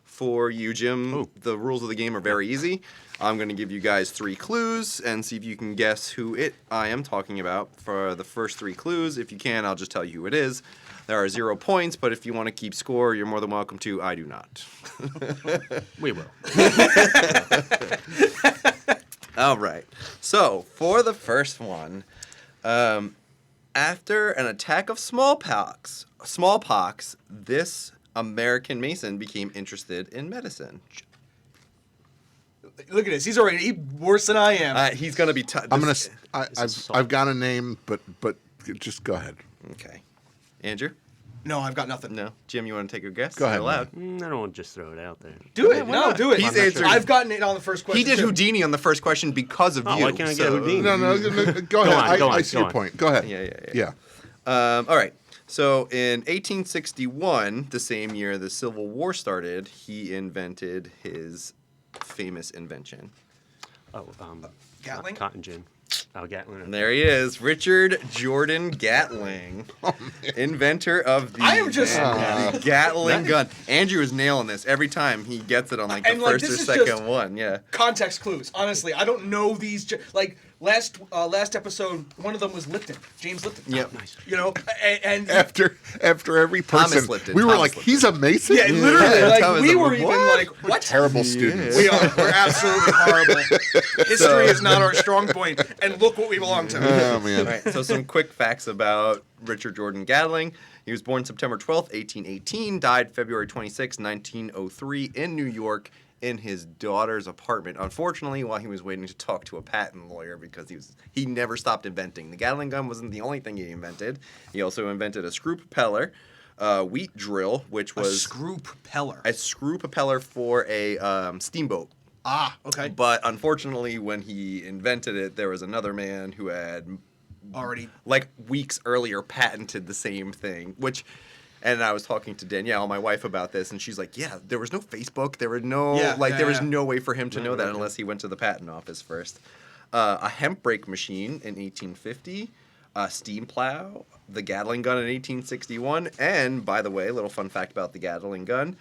For you, Jim, the rules of the game are very easy. I'm going to give you guys 3 clues and see if you can guess who I am talking about for the first 3 clues. If you can, I'll just tell you who it is. There are 0 points, but if you want to keep score, you're more than welcome to. I do not. We will. All right. So, for the first one, after an attack of smallpox, this American Mason became interested in medicine. Look at this. He's already worse than I am. He's gonna be. I've got a name, but just go ahead. Okay. Andrew? No, I've got nothing. No. Jim, you want to take a guess? Go ahead, You're allowed. I don't want to just throw it out there. Do it. No, do it. He's answered- I've gotten it on the first question. He did too. Houdini on the first question because of Oh, you. why can't I get Houdini? No, go ahead. on, I see go your on. point. Go ahead. Yeah. All right. So in 1861, the same year the Civil War started, he invented his famous invention. Oh, Gatling? Cotton gin. Oh, Gatling. And there he is, Richard Jordan Gatling, inventor of the, I am just- the Gatling gun. Andrew is nailing this every time he gets it on like the And, like, first or this is second just- one. Yeah. Context clues. Honestly, I don't know these. Like last episode, one of them was Lipton, James Lipton. Yep. Nice. You know, and After every Thomas person, Lipton, we were Thomas like, Lipton. he's a Mason. yeah, literally, Yeah, like Thomas we Lipton. were even What? like, what? Terrible students. We are. We're absolutely horrible. History is not our strong point, and look what we belong to. Oh man. All right, so some quick facts about Richard Jordan Gatling. He was born September 12th, 1818, died February 26, 1903 in New York in his daughter's apartment. Unfortunately, while he was waiting to talk to a patent lawyer because he never stopped inventing. The Gatling gun wasn't the only thing he invented. He also invented a screw propeller, wheat drill, which A was screw propeller. a screw propeller for a steamboat. Ah, okay. But unfortunately, when he invented it, there was another man who had Already. like weeks earlier patented the same thing, and I was talking to Danielle, my wife, about this, and she's like, yeah, there was no Facebook, there were no there was no way for him to know that unless he went to the patent office first. A hemp brake machine in 1850, a steam plow, the Gatling gun in 1861, and by the way, a little fun fact about the Gatling gun,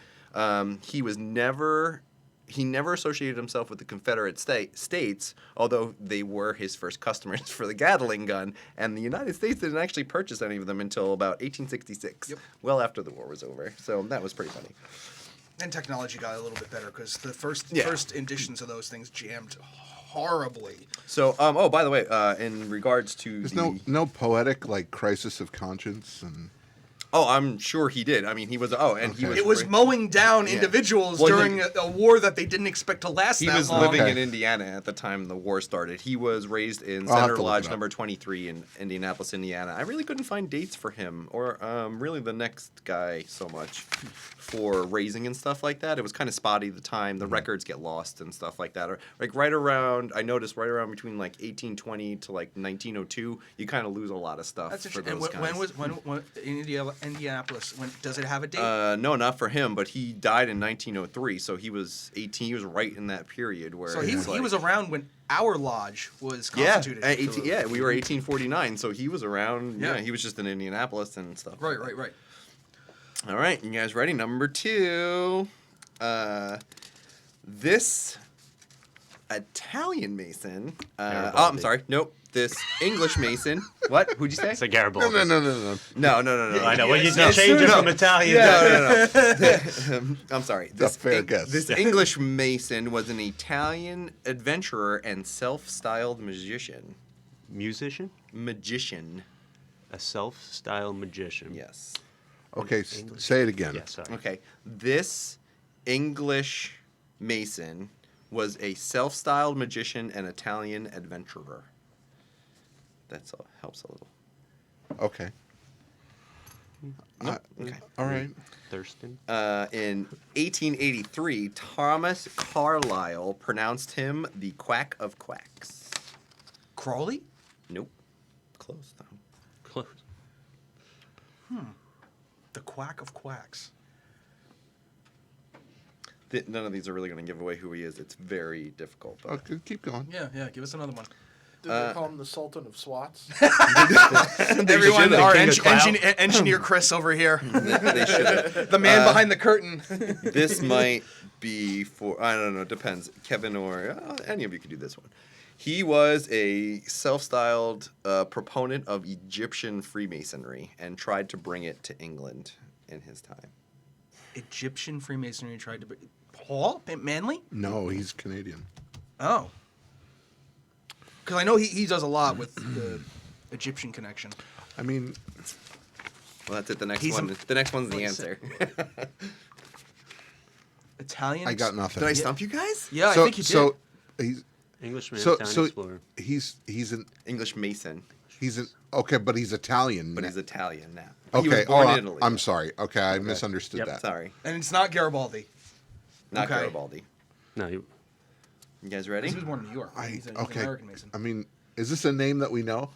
he never associated himself with the Confederate States, although they were his first customers for the Gatling gun, and the United States didn't actually purchase any of them until about 1866, well after the war was over. So that was pretty funny. And technology got a little bit better because the first Yeah. editions of those things jammed horribly. So, by the way, in regards to There's no poetic like crisis of conscience and. Oh, I'm sure he did. I mean, he was. Oh, and he was. It was mowing down Yeah. individuals Well, during a war that they didn't expect to last He that was long. living Okay. in Indiana at the time the war started. He was raised in I'll have Center to look Lodge it up. number 23 in Indianapolis, Indiana. I really couldn't find dates for him or really the next guy so much for raising and stuff like that. It was kind of spotty at the time. The records get lost and stuff like that. Or like I noticed right around between like 1820 to like 1902, you kind of lose a lot of stuff That's for interesting. those And guys. when in Indianapolis? When does it have a date? No, not for him, but he died in 1903, so he was 18. He was right in that period where so he was around when our lodge was constituted. we were 1849, so he was around. Yeah. Yeah, he was just in Indianapolis and stuff. Right. All right, you guys ready? Number 2. This Italian Mason. I'm sorry. Nope. This English Mason. What? Who'd you say? It's a Garibaldi. No. No. I know. Well, you Yes, change it no. from Italian. No. I'm sorry. a fair guess. This English Mason was an Italian adventurer and self-styled magician. Musician? Magician. A self-styled magician. Yes. Okay, say it again. Yeah, sorry. Okay. This English Mason was a self-styled magician and Italian adventurer. That's all. Helps a little. Okay. Okay. All right. Thurston. In 1883, Thomas Carlyle pronounced him the quack of quacks. Crawley? Nope. Close, though. Close. The quack of quacks. None of these are really going to give away who he is. It's very difficult. But Okay, keep going. Yeah, give us another one. Did they call him the Sultan of Swats? Everyone, should've. our King of Clout. engineer Chris over here. they should. The man behind the curtain. This might be for, I don't know, depends. Kevin or any of you could do this one. He was a self-styled proponent of Egyptian Freemasonry and tried to bring it to England in his time. Egyptian Freemasonry tried to... Paul? Manley? No, he's Canadian. Oh. Because I know he does a lot with the Egyptian connection. I mean, Well, that's it. The next He's one. The next one's the What is answer. Italian? I got nothing. Did I stump you guys? Yeah, so, I think you did. So he's Englishman, so Italian so explorer. he's an English Mason, okay, but he's Italian. but he's Italian now. He Okay. was born Oh, in Italy. I'm sorry. Okay, I misunderstood Yep. that. Sorry, And it's not Garibaldi. not Okay. Garibaldi. No, you, You guys ready? He was born in New York. He's an Okay. American Mason. I mean, is this a name that we know?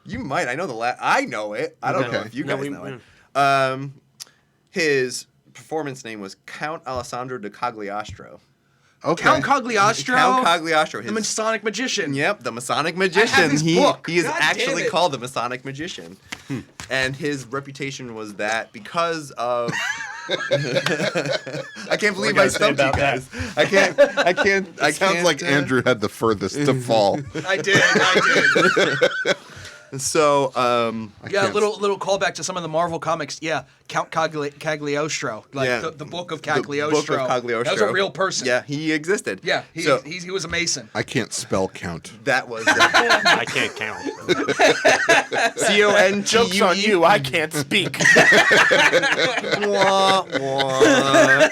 You might. I know the I know it. I don't know Okay. if you No, guys we- know it. His performance name was Count Alessandro de Cagliostro. Okay. Count Cagliostro? Count Cagliostro. The Masonic magician. Yep, the Masonic magician. his book. He is God damn actually it. called the Masonic magician, and his reputation was that because of. I can't believe I gotta say stumped you about that? guys. I can't. I Sounds can't, like Andrew had the furthest to fall. I did. So, Yeah, can't- little callback to some of the Marvel comics. Yeah, Count Cagliostro, like yeah, the book of the Cagliostro. book of Cagliostro. That was a real person. Yeah, he existed. Yeah, So he was a Mason. I can't spell count. that was I can't count. CONTUE. Joke's on you. I can't speak. Wah, wah.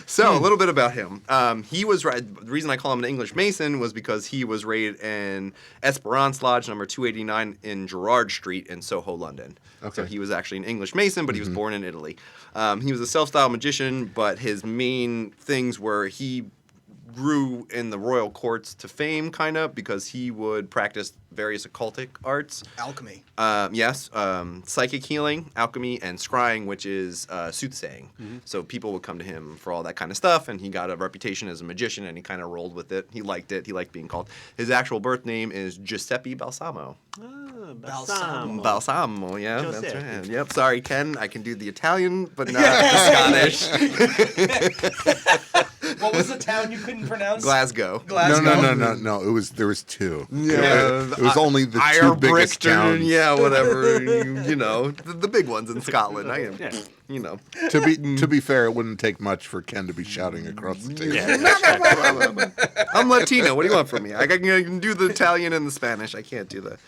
So a little bit about him. He was the reason I call him an English Mason was because he was raised in Esperance Lodge number 289 in Gerrard Street in Soho, London. So Okay. he was actually an English Mason, but he was born in Italy. He was a self-styled magician, but his main things were he grew in the royal courts to fame, kind of, because he would practice various occultic arts. Alchemy. Yes, psychic healing, alchemy, and scrying, which is soothsaying. So people would come to him for all that kind of stuff, and he got a reputation as a magician, and he kind of rolled with it. He liked it. He liked being called. His actual birth name is Giuseppe Balsamo. Balsamo. Balsamo, yeah, that's Giuseppe. right. Yep, sorry, Ken. I can do the Italian, but not the Scottish. What was the town you couldn't pronounce? Glasgow. Glasgow. No. There was two. Yeah, it was only the two biggest towns. Yeah, whatever. you know, the big ones in Scotland. I am, Yeah. you know. To be fair, it wouldn't take much for Ken to be shouting across the table. Yeah. I'm Latino. What do you want from me? I can do the Italian and the Spanish. I can't do that.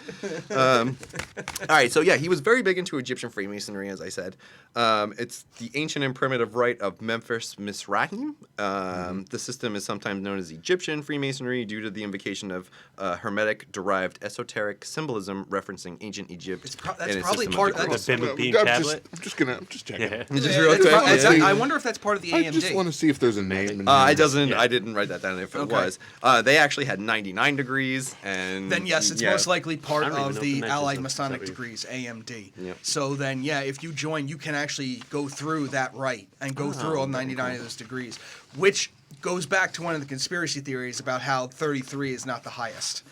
All right, so yeah, he was very big into Egyptian Freemasonry, as I said. It's the ancient and primitive rite of Memphis Mizraim. The system is sometimes known as Egyptian Freemasonry due to the invocation of Hermetic-derived esoteric symbolism referencing ancient Egypt. that's and its probably system of part- degree. that's- The Bimopene tablet. I'm just checking. Yeah. Just real It's quick, pro- it's- yeah. I wonder if that's part of the I AMD. just want to see if there's a name. In I here. doesn't. Yeah. I didn't write that down. If it Okay. was, they actually had 99 degrees, and Then yes, it's yeah. most likely part I don't even of know the if it mentions Allied it. Masonic Is that degrees, AMD. Yep. So then, yeah, if you join, you can actually go through that rite and go through all 99 of those degrees, which goes back to one of the conspiracy theories about how 33 is not the highest.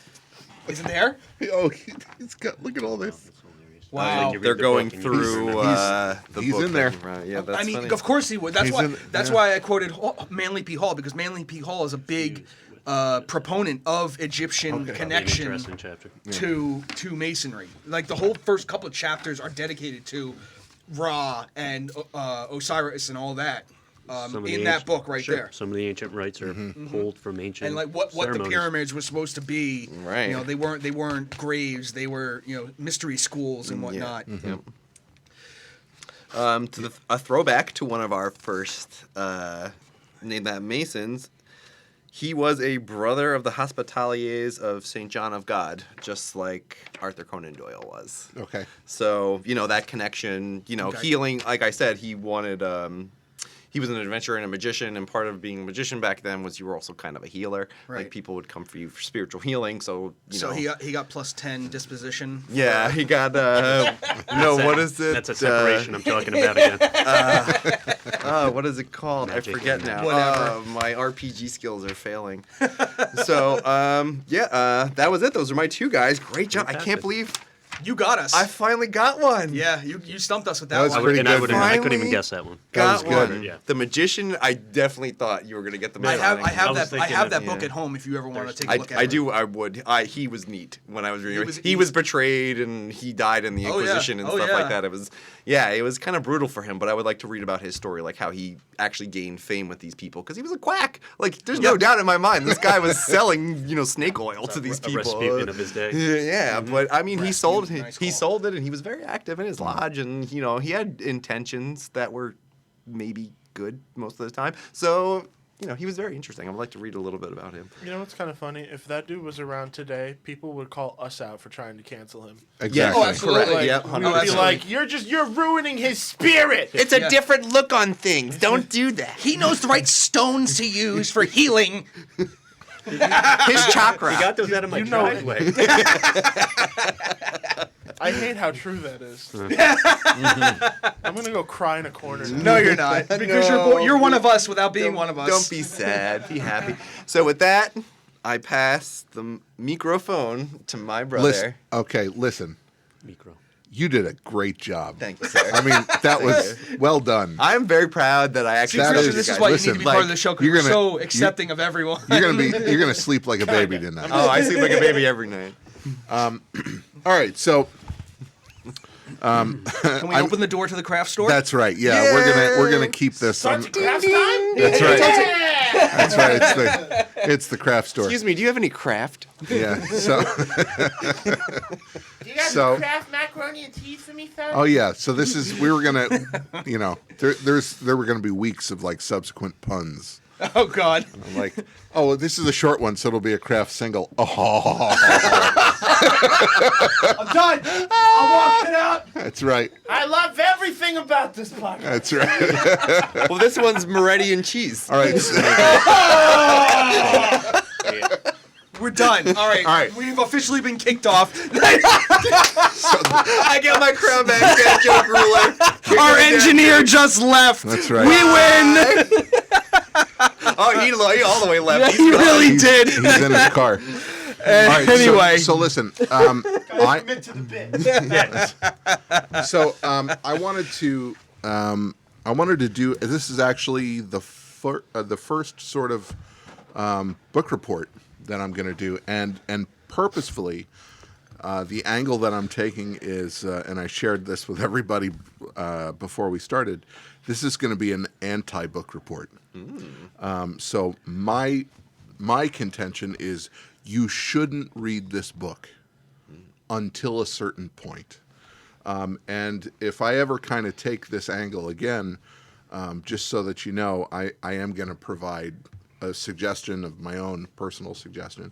Is it there? Oh, he's got. Look at all this. Wow. You read They're the going book and you through He's- the he's book in there. that- Right. Yeah, that's I mean, funny. of course he would. That's He's why. in- That's yeah. why I quoted Manly P. Hall, because Manly P. Hall is a big proponent of Egyptian Okay. connection Interesting chapter. to Masonry. Like the whole first couple of chapters are dedicated to Ra and Osiris and all that Some of in the that ancient- book right sure, there. Some of the ancient rites are pulled from ancient And like what the ceremonies. pyramids were supposed to be, Right. You know, they weren't graves. They were mystery schools and whatnot. Yep. A throwback to one of our first named that Masons. He was a brother of the Hospitaliers of St. John of God, just like Arthur Conan Doyle was. Okay. So, that connection, Okay. healing, like I said, he wanted, he was an adventurer and a magician, and part of being a magician back then was you were also kind of a healer. Right. Like, people would come for you for spiritual healing, so, So he got plus 10 disposition. Yeah, he got, what is it? That's a separation I'm talking about again. What is it called? Magic I forget and now. Whatever. My RPG skills are failing. So, that was it. Those are my two guys. Great job. I can't Fantastic. believe You got us. I finally got one. Yeah, you stumped us with That that was one. pretty good. I couldn't Finally even guess that one. That was Got good. one. Yeah. The Magician, I definitely thought you were going to get the I have Masonic. I was thinking that of- book yeah. at home if you ever want to take a look at I it. do. I would. He was neat when I was reading. was- He was betrayed and he died in the Oh, yeah. Inquisition and Oh, stuff yeah. like that. It was kind of brutal for him. But I would like to read about his story, like how he actually gained fame with these people because he was a quack. Like there's no Yep. doubt in my mind this guy was selling snake oil to these A people. Rasputin of his day. Yeah, but I mean, he sold nice he call. sold it, and he was very active in his lodge, and he had intentions that were maybe good most of the time. So he was very interesting. I would like to read a little bit about him. You know what's kind of funny? If that dude was around today, people would call us out for trying to cancel him. Exactly. Oh, absolutely. Like, Yep, we 100%. would be absolutely. like, you're ruining his spirit. It's a Yeah. different look on things. Don't do that. He knows the right stones to use for healing. His chakra. He got those out of my You know it. driveway. I hate how true that is. I'm gonna go cry in a corner now. No, you're not. Because you're one of us without being one of us. Don't be sad. Be happy. So with that, I pass the microphone to my brother. Listen. Micro. You did a great job. Thank you, sir. I mean, that was well done. I'm very proud that I actually. That Christian, is- this is guys, why you listen, need to be part of like, the show because you're we're gonna- so accepting of everyone. You're gonna sleep like a baby tonight. Oh, I sleep like a baby every night. All right, so Can we open the door to the craft store? that's right. Yeah, we're gonna keep this on. Starts at craft time? That's right. That's right. It's the craft store. Excuse me. Do you have any craft? Yeah. So. You got So- craft macaroni and cheese for me, sir? Oh yeah. So this is we were gonna, there were gonna be weeks of like subsequent puns. Oh, God. I'm like, oh, this is a short one, so it'll be a craft single. Oh, I'm done. I'm walking out. that's right. I love everything about this podcast. That's right. Well, this one's Moretti and cheese. All right. So, We're done. All right. All right. We've officially been kicked off. I get my crown back. Get a joke ruler. Our engineer just left. That's right. We win. Oh, he all the way left. Yeah, He's he gone. really he's, did. he's in his car. All right. Anyway. So listen. I Commit to the bit. so I wanted to do. This is actually the first sort of book report that I'm going to do, and purposefully, the angle that I'm taking is, and I shared this with everybody before we started. This is going to be an anti-book report. So my contention is you shouldn't read this book until a certain point. And if I ever kind of take this angle again, just so that you know, I am going to provide a suggestion of my own personal suggestion,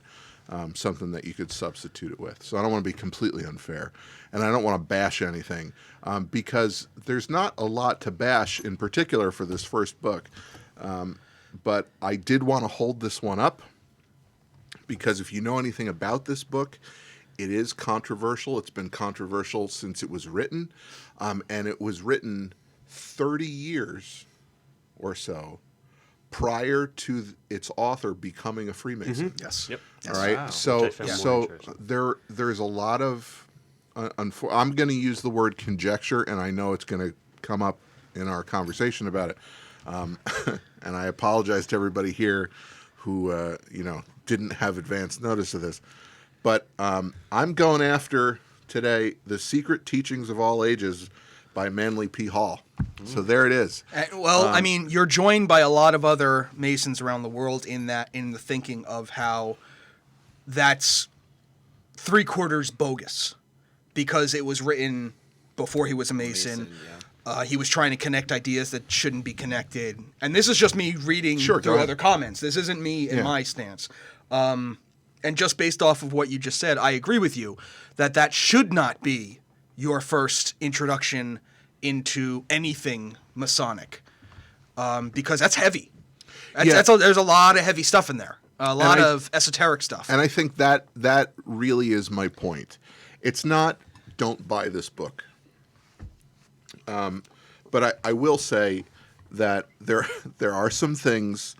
something that you could substitute it with. So I don't want to be completely unfair, and I don't want to bash anything, because there's not a lot to bash in particular for this first book. But I did want to hold this one up, because if you know anything about this book, it is controversial. It's been controversial since it was written, and it was written 30 years or so prior to its author becoming a Freemason. Yes. Yep. All right. Wow. So Which I found more interesting. there's a lot of I'm going to use the word conjecture, and I know it's going to come up in our conversation about it. And I apologize to everybody here who didn't have advance notice of this, but I'm going after today The Secret Teachings of All Ages by Manly P. Hall. So there it is. Well, I mean, you're joined by a lot of other Masons around the world in the thinking of how that's 3/4 bogus because it was written before he was a Mason. He was trying to connect ideas that shouldn't be connected. And this is just me reading Sure, go through ahead. other comments. This isn't me in Yeah. my stance. And just based off of what you just said, I agree with you that should not be your first introduction into anything Masonic, because that's heavy. Yeah. There's a lot of heavy stuff in there, a lot I- of esoteric stuff. And I think that really is my point. It's not don't buy this book. But I will say that there are some things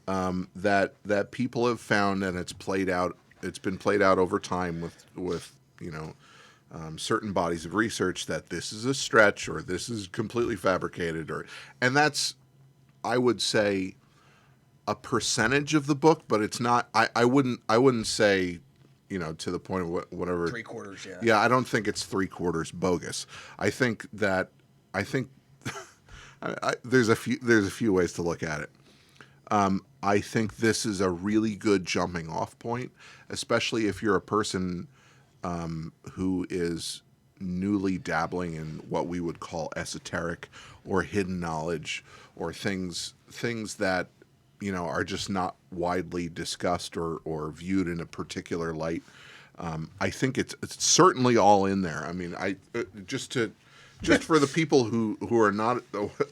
that people have found, and it's played out. It's been played out over time with certain bodies of research, that this is a stretch or this is completely fabricated, and that's, I would say, a percentage of the book, but it's not. I wouldn't say, to the point of whatever 3/4, yeah. Yeah, I don't think it's 3/4 bogus. I think there's a few ways to look at it. I think this is a really good jumping off point, especially if you're a person who is newly dabbling in what we would call esoteric or hidden knowledge, or things that are just not widely discussed or viewed in a particular light. I think it's certainly all in there. I mean, just for the people who are not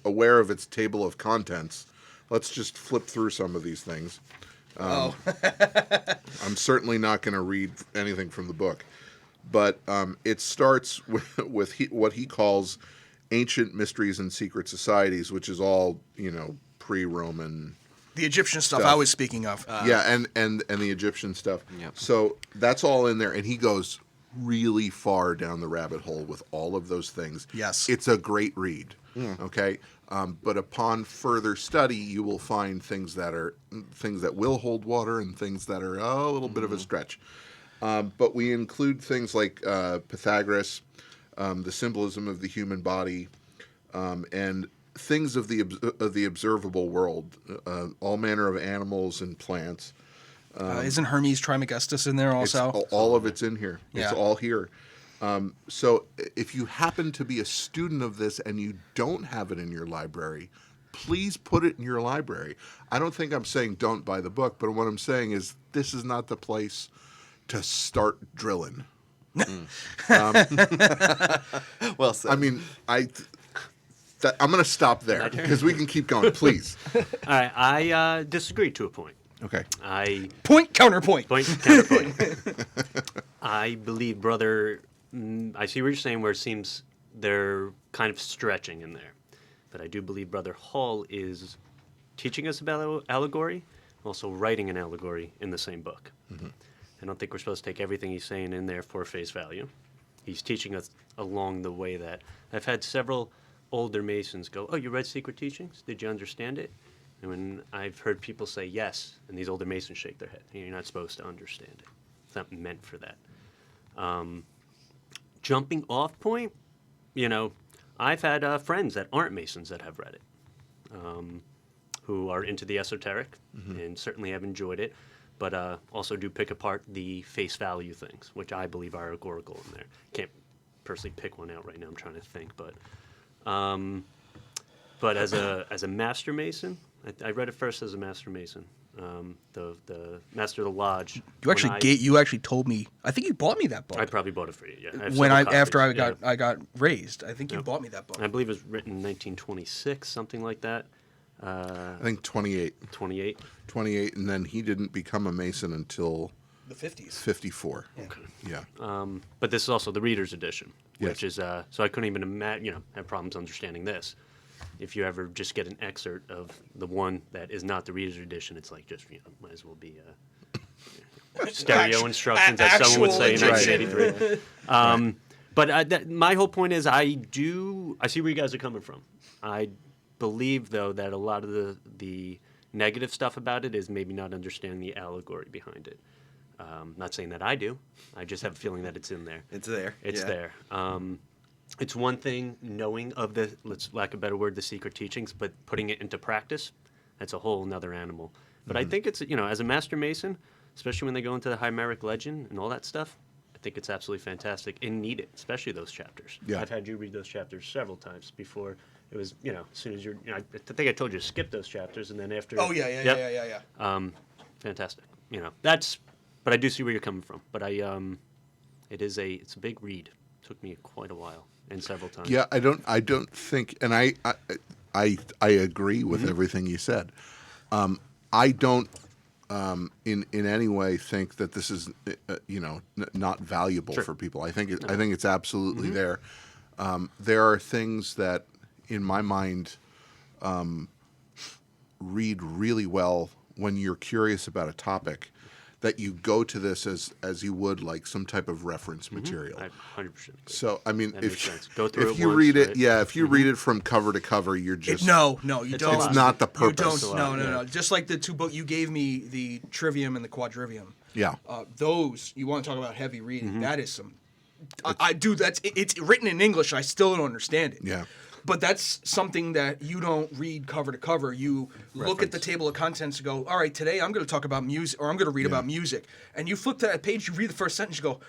aware of its table of contents, let's just flip through some of these things. I'm certainly not going to read anything from the book, but it starts with what he calls ancient mysteries and secret societies, which is all pre-Roman. The Egyptian stuff Stuff. I was speaking of. And the Egyptian stuff. Yep. So that's all in there, and he goes really far down the rabbit hole with all of those things. Yes. It's a great read. Okay, but upon further study, you will find things that will hold water and things that are a little bit of a stretch. But we include things like Pythagoras, the symbolism of the human body, and things of the observable world, all manner of animals and plants. Isn't Hermes Trismegistus in there also? All of it's in here. Yeah. It's all here. So if you happen to be a student of this and you don't have it in your library, please put it in your library. I don't think I'm saying don't buy the book, but what I'm saying is this is not the place to start drilling. Well said. I mean, I'm going to stop there because we can keep going, please. All right, I disagree to a point. Okay. Point, counterpoint. Counterpoint. I believe, brother, I see what you're saying, where it seems they're kind of stretching in there. But I do believe Brother Hall is teaching us about allegory, also writing an allegory in the same book. Mm-hmm. I don't think we're supposed to take everything he's saying in there for face value. He's teaching us along the way that I've had several older Masons go, "Oh, you read Secret Teachings? Did you understand it?" And when I've heard people say yes, and these older Masons shake their head, you're not supposed to understand it. It's not meant for that. Jumping off point, I've had friends that aren't Masons that have read it, who are into the esoteric, and certainly have enjoyed it, but also do pick apart the face value things, which I believe are allegorical in there. Can't personally pick one out right now. I'm trying to think, but as a Master Mason, I read it first as a Master Mason. The Master of the Lodge. You actually told me. I think you bought me that book. I probably bought it for you. Yeah, I have when several after I copies, got I got raised. I think you bought me that book. I believe it was written in 1926, something like that. I think 28. 28. 28, and then he didn't become a Mason until The 50s. 54. Okay. Yeah. But this is also the Reader's Edition, Yes. which is so I couldn't even imagine, have problems understanding this. If you ever just get an excerpt of the one that is not the Reader's Edition, it's like just might as well be stereo instructions, as someone would say in actual 1983. But my whole point is, I see where you guys are coming from. I believe, though, that a lot of the negative stuff about it is maybe not understanding the allegory behind it. Not saying that I do. I just have a feeling that it's in there. It's there. It's yeah. there. It's one thing knowing of the, let's lack a better word, the secret teachings, but putting it into practice, that's a whole nother animal. But I think it's, as a Master Mason, especially when they go into the Hymeric legend and all that stuff, I think it's absolutely fantastic and needed, especially those chapters. Yeah. I've had you read those chapters several times before. It was, as soon as I think I told you to skip those chapters, and then after. Oh yeah. Fantastic. But I do see where you're coming from. But it's a big read. Took me quite a while and several times. Yeah, I don't think, and I agree with everything you said. I don't in any way think that this is not valuable for people. I think it's absolutely there. There are things that in my mind read really well when you're curious about a topic, that you go to this as you would like some type of reference material. I 100% agree. So I mean, That makes sense. Go through if it you once, read it, right? if you read it from cover to cover, you're just No, you don't. It's not the You purpose. don't. No. Just like the two books you gave me, the Trivium and the Quadrivium. Yeah. Those you want to talk about heavy reading? That is some. I do. It's written in English. I still don't understand it. Yeah. But that's something that you don't read cover to cover. You look at the table of contents and go, all right, today I'm going to talk about music, or I'm going to read about music. And you flip to that page, you read the first sentence, you go,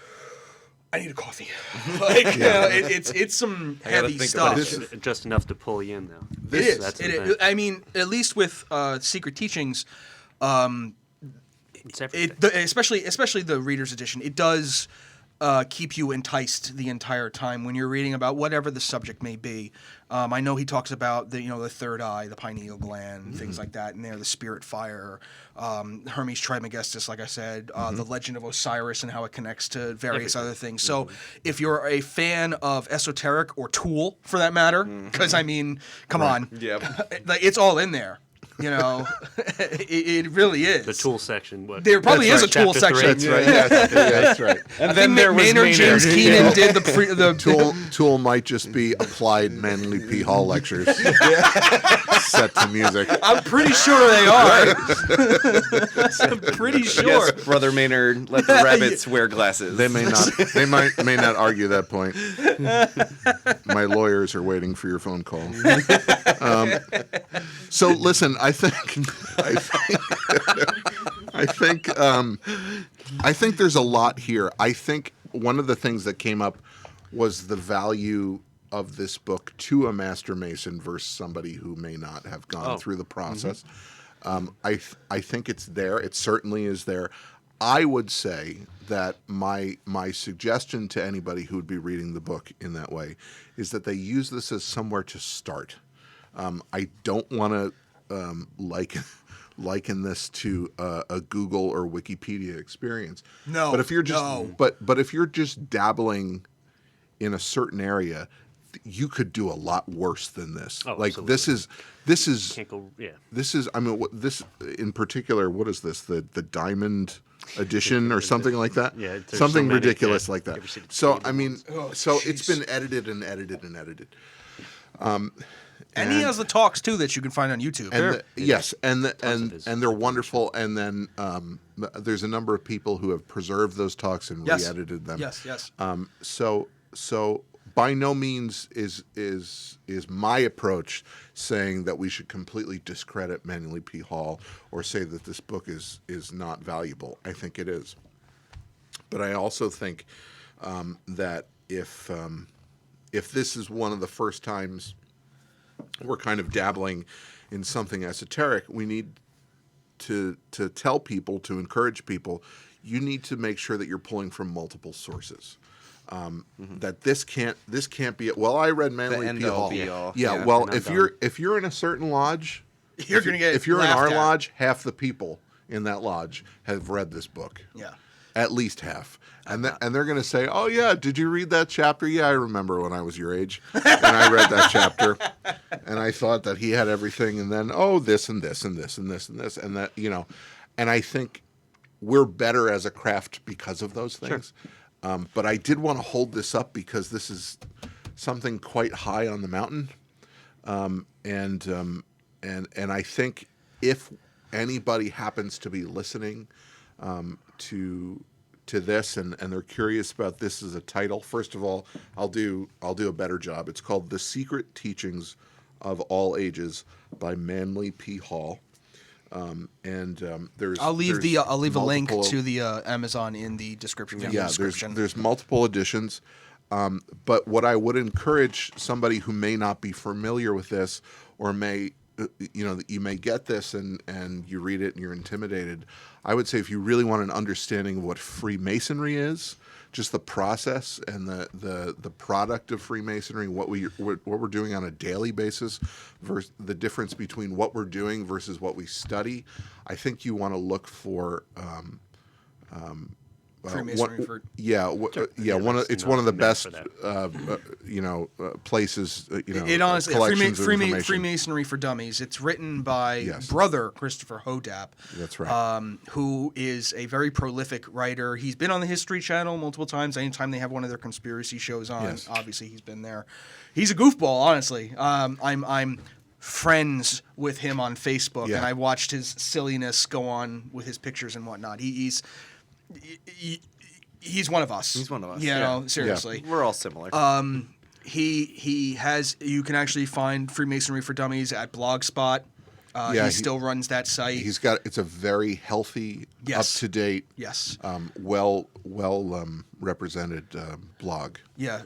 I need a coffee. It's some heavy stuff. Just enough to pull you in, though. It is. That's the thing. I mean, at least with Secret Teachings, It's everything. especially the Reader's Edition, it does keep you enticed the entire time when you're reading about whatever the subject may be. I know he talks about the third eye, the pineal gland, things like that, and the spirit fire, Hermes Trismegistus, like I said, the legend of Osiris and how it connects to various other things. So if you're a fan of esoteric or Tool, for that matter, because I mean, come on, like it's all in there. It really is. The Tool section. There probably is a Tool section. That's right. That's right. And then there was Maynard James Keenan did the Tool might just be applied Manly P. Hall lectures set to music. I'm pretty sure they are. I'm pretty sure. Yes, Brother Maynard let the rabbits wear glasses. They may not. They may not argue that point. My lawyers are waiting for your phone call. So listen, I think there's a lot here. I think one of the things that came up was the value of this book to a master mason versus somebody who may not have gone through the process. I think it's there. It certainly is there. I would say that my suggestion to anybody who would be reading the book in that way is that they use this as somewhere to start. I don't want to liken this to a Google or Wikipedia experience. No, but if you're just no. but if you're just dabbling in a certain area, you could do a lot worse than this. Oh, like absolutely. this is Can't go. Yeah. this is I mean this in particular. What is this? The Diamond Edition or something like that? Yeah, there's something so many, ridiculous yeah. like You that. ever see the So table I mean, ones? so jeez. it's been edited and edited and edited. And he has the talks too that you can find on YouTube. And his. and they're wonderful. And then there's a number of people who have preserved those talks and Yes. re-edited them. Yes. So by no means is my approach saying that we should completely discredit Manly P. Hall or say that this book is not valuable. I think it is. But I also think that if this is one of the first times we're kind of dabbling in something esoteric, we need to tell people, to encourage people, you need to make sure that you're pulling from multiple sources. That this can't be it. Well, I read Manly end P. all Hall. be all. Yeah, Yeah. well, And I'm if you're in a certain lodge, You're gonna get if you're in laughed our at. lodge, half the people in that lodge have read this book. Yeah. At least half. And they're going to say, "Oh yeah, did you read that chapter? Yeah, I remember when I was your age, and I read that chapter, and I thought that he had everything, and then this and this and this and this and this and that, and I think we're better as a craft because of those things. But I did want to hold this up because this is something quite high on the mountain, and I think if anybody happens to be listening to this and they're curious about this as a title, first of all, I'll do a better job. It's called The Secret Teachings of All Ages by Manly P. Hall. There's I'll leave a link multiple- to the Amazon in the description. video yeah, description. there's multiple editions. But what I would encourage somebody who may not be familiar with this, or may, you may get this and you read it and you're intimidated. I would say if you really want an understanding of what Freemasonry is, just the process and the product of Freemasonry, what we're doing on a daily basis, versus the difference between what we're doing versus what we study, I think you want to look for. Freemasonry for It's one of the best, for places. It honestly, collections of information. Freemasonry for Dummies. It's written by Yes. brother Christopher Hodap. That's right. Who is a very prolific writer. He's been on the History Channel multiple times. Anytime they have one of their conspiracy shows on, Yes. obviously he's been there. He's a goofball, honestly. I'm friends with him on Facebook, Yeah. and I watched his silliness go on with his pictures and whatnot. He's one of us. He's one of us, You yeah. know, seriously. We're all similar. He has. You can actually find Freemasonry for Dummies at Blogspot. He still runs that site. It's a very healthy, Yes. up to date, Yes. well represented blog. Yeah.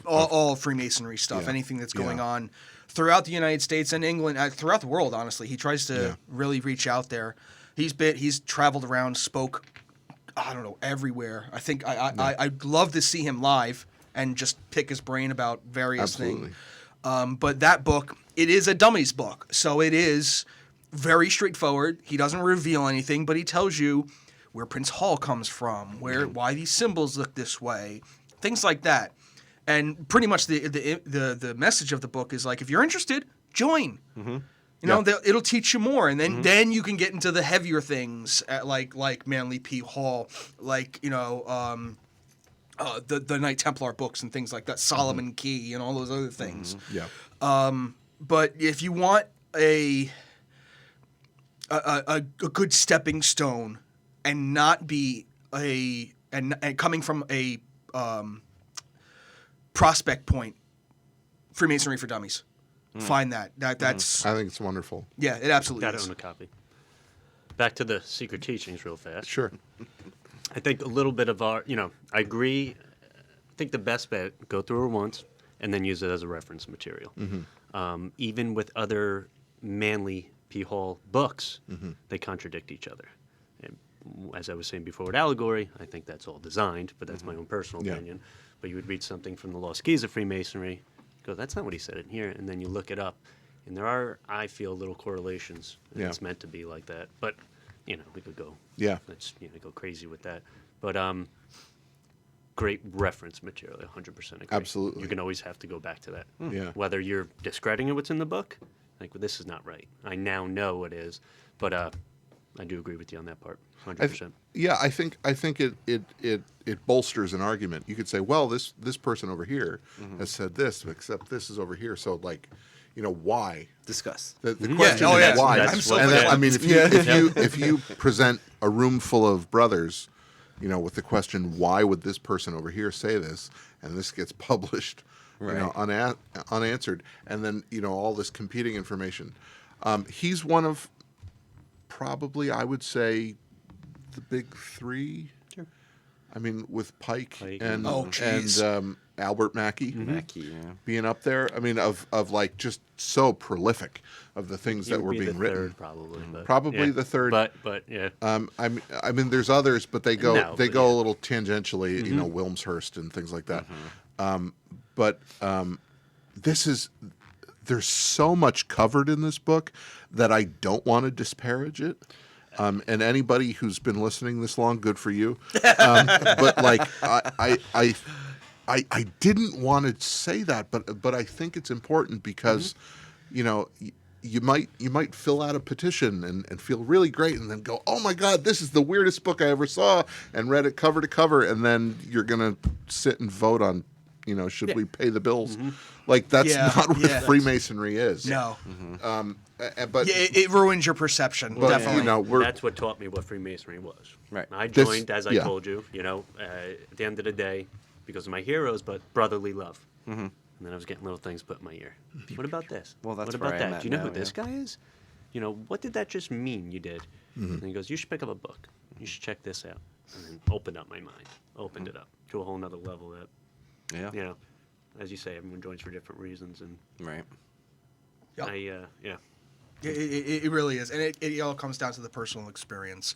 All Freemasonry stuff. Yeah. Anything that's going Yeah. on throughout the United States and England, throughout the world. Honestly, he tries to really reach out there. He's traveled around, spoke. I don't know, everywhere. I think I'd love to see him live and just pick his brain about various Absolutely. things. But that book, it is a dummies book, so it is very straightforward. He doesn't reveal anything, but he tells you where Prince Hall comes from, why these symbols look this way, things like that. And pretty much the message of the book is like, if you're interested, join. You know, it'll teach you more, and then you can get into the heavier things like Manly P. Hall, like the Knight Templar books and things like that, Solomon Key and all those other things. Yeah. But if you want a good stepping stone and not be and coming from a prospect point, Freemasonry for Dummies. Find that. That's I think it's wonderful. yeah, it absolutely Gotta is. own a copy. Back to the secret teachings real fast. Sure. I think a little bit of our, I agree. I think the best bet, go through it once and then use it as a reference material. Even with other Manly P. Hall books, they contradict each other. And as I was saying before with allegory, I think that's all designed, but that's my own personal Yeah. opinion. But you would read something from the Lost Keys of Freemasonry, go, that's not what he said in here, and then you look it up. And there are, I feel, little correlations. And Yeah. it's meant to be like that. But, we could go go crazy with that. But great reference material, 100% agree. Absolutely. You can always have to go back to that. Yeah. Whether you're discrediting what's in the book, like, well, this is not right. I now know it is. But I do agree with you on that part, 100%. I think it bolsters an argument. You could say, well, this person over here has said this, except this is over here. So why? Discuss. The question oh, is yeah. why. That's so And good. I mean, if you present a room full of brothers, with the question, why would this person over here say this, and this gets published, unanswered, and then all this competing information. He's one of probably, I would say, the big three. Sure. I mean, with Pike Pike and and- Albert Mackey Mackie, yeah. being up there. I mean, of like just so prolific of the things He that would were be being the written. third, probably. But, Probably yeah. the third. But yeah. I mean, there's others, but they go No, but a yeah. little tangentially, Wilmshurst and things like that. But there's so much covered in this book that I don't want to disparage it. And anybody who's been listening this long, good for you. But like, I didn't want to say that, but I think it's important because, you might fill out a petition and feel really great and then go, oh my God, this is the weirdest book I ever saw, and read it cover to cover, and then you're gonna sit and vote on, should we pay the bills? Like that's not what Freemasonry is. No. But It ruins your perception. Definitely. That's what taught me what Freemasonry was. Right. I This- joined, as I yeah. told you, at the end of the day, because of my heroes, but brotherly love. And then I was getting little things put in my ear. What about this? Well, that's what where about I am that? at Do you know now, who this yeah. guy is? what did that just mean you did? And he goes, you should pick up a book. You should check this out. And then opened up my mind. Opened it up to a whole nother level that, Yeah. as you say, everyone joins for different reasons. And Right. Yep. It really is, and it all comes down to the personal experience.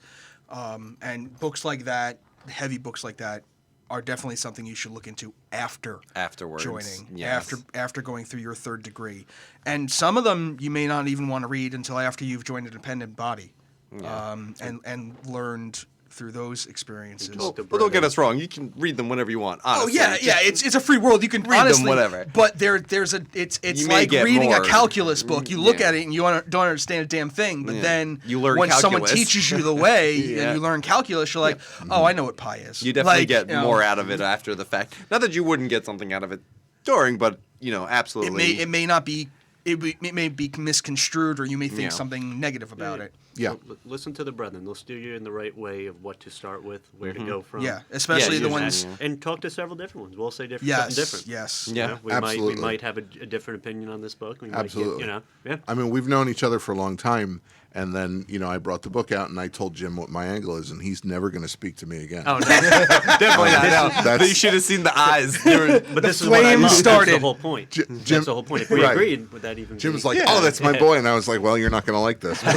And books like that, heavy books like that, are definitely something you should look into Afterwards. joining, Yes. after going through your third degree. And some of them you may not even want to read until after you've joined a dependent body, and learned through those experiences. Well, But don't get us wrong. You can read them whenever you want. Oh Honestly. yeah. It's a free world. You can Read them honestly, whatever. But it's You may like get reading more. a calculus book. You look Yeah. at it and you don't understand a damn thing. But Yeah. then You learn when someone calculus. teaches you the way Yeah. and you learn calculus, you're like, oh, I know what pi is. You definitely Like, get you know, more out of it after the fact. Not that you wouldn't get something out of it during, but absolutely. It may not be. It may be misconstrued, or you may think Yeah. something negative about it. Yeah. Listen to the brethren. They'll steer you in the right way of what to start with, where to go from. Yeah, especially the usually, ones. yeah. And talk to several different ones. We'll say something Yes, different. yes. Yeah. We Absolutely. might have a different opinion on this book. We might Absolutely. Yeah. I mean, we've known each other for a long time, and then I brought the book out, and I told Jim what my angle is, and he's never going to speak to me again. Oh, no. Definitely not. That's- You should have seen the eyes. They were- But this is what I flame love. That's started. the whole point. Jim- That's the whole point. If we Right. agreed, would that even Jim's be... like, oh, that's my boy, and I was like, well, you're not going to like this. But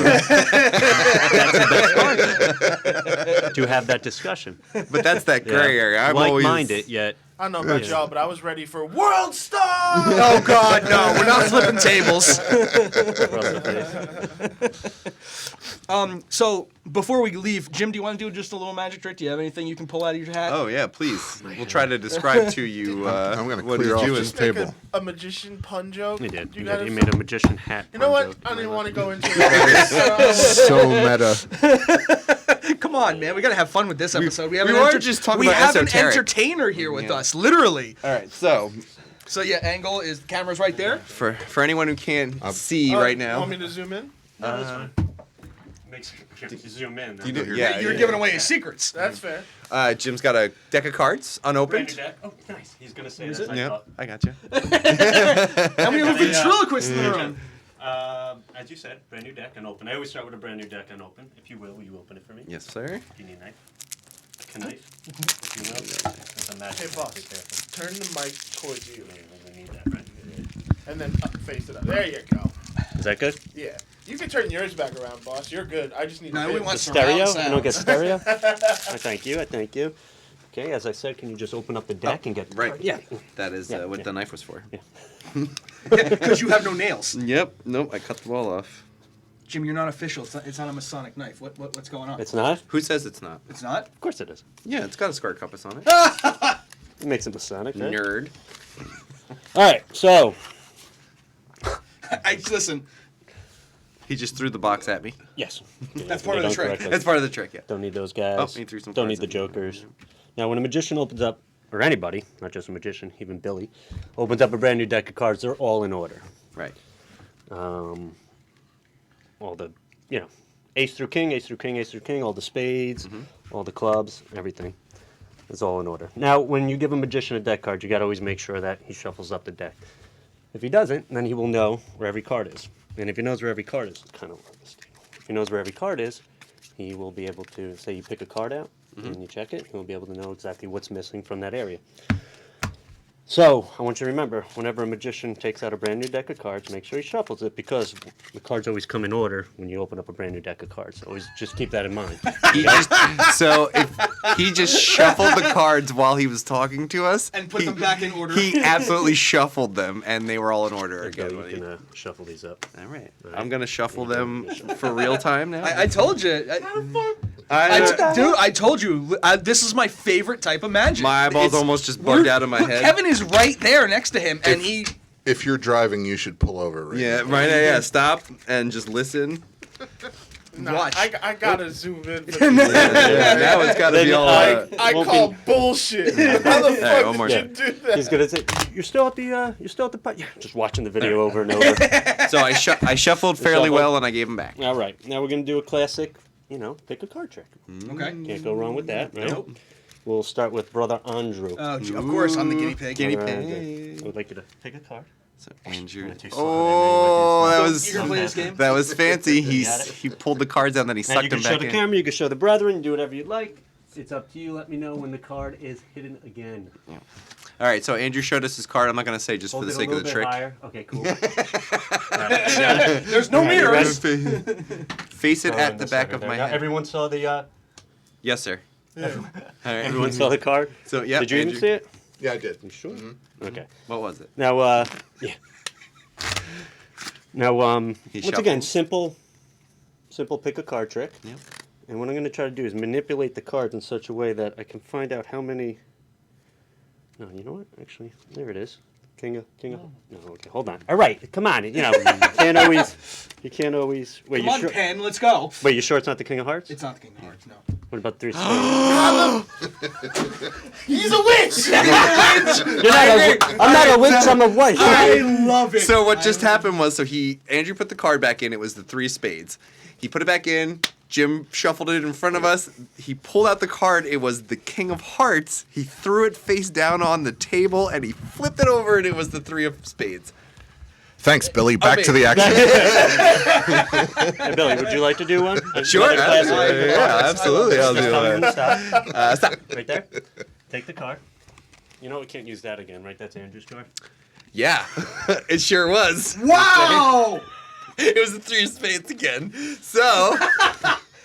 to have that discussion. But that's that gray area. I'm Like-minded, always. yet... I don't know about Yeah. y'all, but I was ready for World Star. Oh God, no! We're not flipping tables. So before we leave, Jim, do you want to do just a little magic trick? Do you have anything you can pull out of your hat? Oh yeah, please. We'll try to describe to you. I'm going to what clear he's off doing. this Make table. a magician pun joke. He did. You He gotta- made a magician hat. You know what? joke. I don't even want to go into it. So meta. Come on, man. We gotta have fun with this episode. We have we an weren't just talking we about have esoteric. an entertainer here with Yeah. us, literally. All right, so So yeah, angle is camera's right there. for anyone who can't see right now, Want me to zoom in? No, that's fine. Makes you zoom in. you do- You're giving away his secrets. That's fair. Jim's got a deck of cards unopened. deck. Oh, nice. He's gonna say Is that. it? Yeah, I got you. And we have a ventriloquist in the room. As you said, brand new deck unopened. I always start with a brand new deck unopened. If you will you open it for me? Yes, sir. Do you need a knife? A knife? If you will. It's a magic. Hey, boss. Be careful. Turn the mic towards you, Yeah, we need that, right? and then face it up. There you go. Is that good? Yeah. You can turn yours back around, boss. You're good. I just need No, to we fit. want Stereo? surround You don't get sound. stereo? I thank you. I thank you. Okay, as I said, can you just open up the deck and get the Right. card? Yeah. That is Yeah, what yeah. the knife was for. Because you have no nails. Yep. Nope. I cut the ball off. Jim, you're not official. It's not a masonic knife. What's going on? It's not? Who says it's not? It's not? Of course it is. Yeah, it's got a scar compass on it. It makes it Masonic, right? Nerd. All right, so Listen. He just threw the box at me. yes, That's part of the trick. That's part of the trick. Yeah. Don't need those guys. Oh, he threw some Don't cards need the at me. jokers. Now, when a magician opens up, or anybody, not just a magician, even Billy, opens up a brand new deck of cards, they're all in order. Right. All the, ace through king, ace through king, ace through king, all the spades, all the clubs, everything. It's all in order. Now, when you give a magician a deck card, you got to always make sure that he shuffles up the deck. If he doesn't, then he will know where every card is. And if he knows where every card is, kind of like this table. If he knows where every card is, he will be able to, say you pick a card out and you check it, he'll be able to know exactly what's missing from that area. So, I want you to remember, whenever a magician takes out a brand new deck of cards, make sure he shuffles it, because the cards always come in order when you open up a brand new deck of cards. Always just keep that in mind. So if he just shuffled the cards while he was talking to us And put them back in order. He absolutely shuffled them, and they were all in order So again. you can shuffle these up. All right. Right. I'm gonna shuffle them for real time now. I told you. I told you. This is my favorite type of magic. My eyeballs It's- almost just bugged out of my head. Kevin is right there next to him, and he. If you're driving, you should pull over. Right Yeah, now. right. Yeah, stop and just listen. Nah, Watch. I gotta zoom in. Yeah, now it's got to be all. I Won't call be- bullshit. How the All right, fuck one more did you do that? He's gonna say, "You're still at the pot." Yeah, just watching the video over and over. So I shuffled fairly shuffled. well, and I gave them back. All right, now we're gonna do a classic, pick a card trick. Okay. Can't go wrong with that, right? Nope. We'll start with Brother Andrew. Of course, I'm the guinea pig. Guinea Brother pig. Andrew. I would like you to pick a card. So Andrew. Too slow. Oh, that So, was you gonna play this game? that was fancy. got it? He pulled the cards down, then he Now sucked you can them show back the in. camera, you can show the brethren, do whatever you'd like. It's up to you. Let me know when the card is hidden again. All right, so Andrew showed us his card. I'm not gonna say just Hold for the it a sake of little the bit trick. higher. Okay, cool. All right, you got it? There's no All right, you mirrors. ready? Face it Oh, at in the the back center of there. my Now, head. everyone saw the. Yes, sir. All right. Everyone saw the card. So yeah. Did you even Andrew- see it? Yeah, I did. You sure? Okay. What was it? Now, yeah. Now, once again, shuffles. simple pick a card trick. Yep. And what I'm going to try to do is manipulate the cards in such a way that I can find out how many. No, you know what? Actually, there it is. King of. No, okay, hold on. All right, come on. You know, you can't always. Wait, Come you on, sure? Pen, let's go. Wait, you sure it's not the King of Hearts? It's not the King of Hearts, no. What about three spades? He's a witch! I'm not a witch. I'm a wife. I love it. So what just happened was, Andrew put the card back in. It was the 3 spades. He put it back in. Jim shuffled it in front of us. He pulled out the card. It was the King of Hearts. He threw it face down on the table, and he flipped it over, and it was the 3 of spades. Thanks, Billy. Back to the action. Hey, Billy, would you like to do one? Sure. Another class? Absolutely. I'll do Just tell me when to it. stop. Stop. Right there. Take the card. You know we can't use that again, right? That's Andrew's card. Yeah, it sure was. Wow! It was the 3 of spades again. So.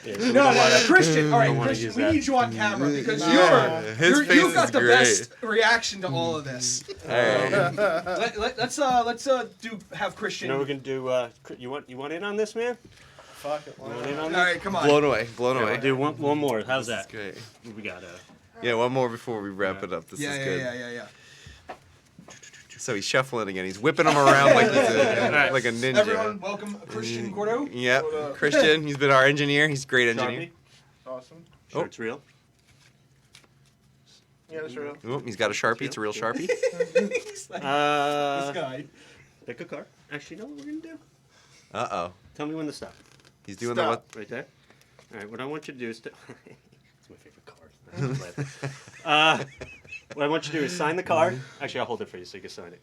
Yeah, No, Christian. All right, wanna Christian, use we that. need you on camera because His face you've got is the great. best reaction to all of this. All right. Let's have Christian. You know we're gonna do. You want in on this, man? Fuck it. You want in on All this? right, come on. Blown away. Blown Yeah, away. we'll do one more. How's that? Great. We got Yeah, one more before we wrap it up. This Yeah, is yeah, good. yeah. So he's shuffling again. He's whipping them around like he's Alright. like a ninja. Everyone, welcome Christian Cordo. Yep. What up? Christian, he's been our engineer. He's a great engineer. Sharpie. Awesome. Sure, it's real. Yeah, that's real. Oh, he's got a Sharpie. It's a real Sharpie. He's like, this guy. Pick a card. Actually, you know what we're gonna do? Uh-oh. Tell me when to stop. He's doing Stop. Right there. All right. What I want you to do is it's my favorite card. What I want you to do is sign the card. Actually, I'll hold it for you so you can sign it.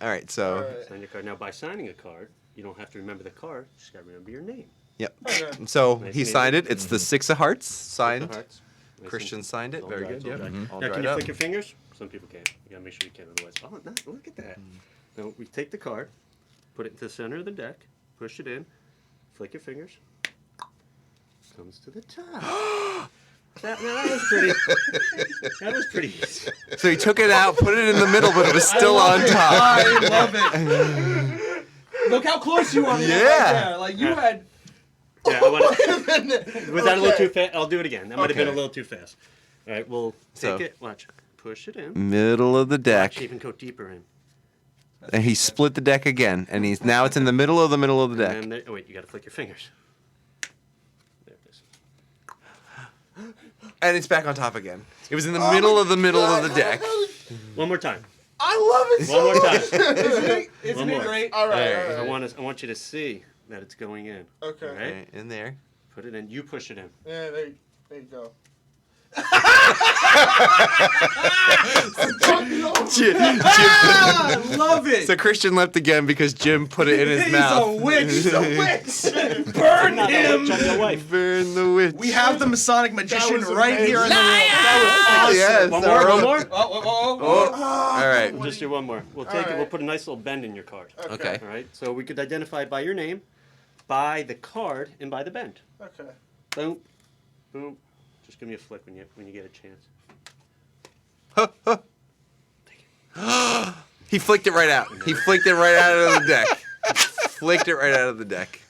All right, so. Alright. Sign your card. Now, by signing a card, you don't have to remember the card. You just gotta remember your name. Yep. Okay. So Nice he and signed easy. it. It's the 6 of hearts Pick signed. the hearts. Nice Christian and- signed it. all Very dry, good. all Yep. dry. All Now, can dried you up. flick your fingers? Some people can't. You gotta make sure you can, otherwise. Oh, no, look at that. Now we take the card, put it into the center of the deck, push it in, flick your fingers. Comes to the top. that was pretty. That was pretty easy. So he took it out, put it in the middle, but it was still on top. I love it. Look how close you are. to that Yeah. Right there. Like you had. Yeah, was that a little too fast? I'll do it again. That might have been a Okay. little too fast. All right, we'll So- take it. Watch. Push it in. Middle of the deck. Watch, even go deeper in. And he split the deck again, and now it's in the middle of the deck. And then oh wait, you gotta flick your fingers. There it is. And it's back on top again. It was in the middle of the deck. One more time. I love it One more time. Isn't One it more. great? All right, Alright, all right. I want you to see that it's going in. Okay. Alright. Okay, in there. Put it in. You push it in. Yeah, there you go. Ah, I love it. So Christian left again because Jim put it in his He's mouth. a witch. He's a witch. Burn Not a him. witch, I'm your wife. Burn the witch. We have the Masonic magician was right here in the room. Yes. One more. One more. Oh. All right. We'll just do one more. We'll take it. Alright. We'll put a nice little bend in your card. Okay. All right. So we could identify it by your name, by the card, and by the bend. Okay. Boom, boom. Just give me a flick when you get a chance. He flicked it right out. He flicked it right out of the deck. Flicked it right out of the deck.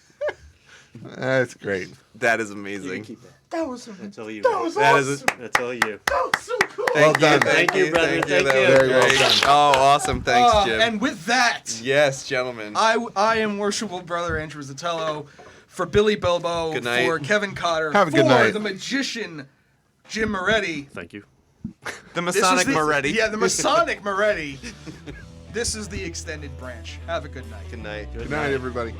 That's great. That is You can amazing. keep that. That was That's all you. That man. was That awesome. is. That's all you. That was so cool. Thank done. you. Thank you, brother. Thank That you. was Very well great. done. Oh, awesome. Thanks, Jim. And with that, Yes, gentlemen. I am worshipful brother Andrew Zatello. For Billy Bilbo, Good night. for Kevin Cotter, Have a for good night. the magician Jim Moretti. Thank you. The This is Masonic the- Morretti. Yeah, the Masonic Moretti. This is the extended branch. Have a good night. Good night. Good night, everybody.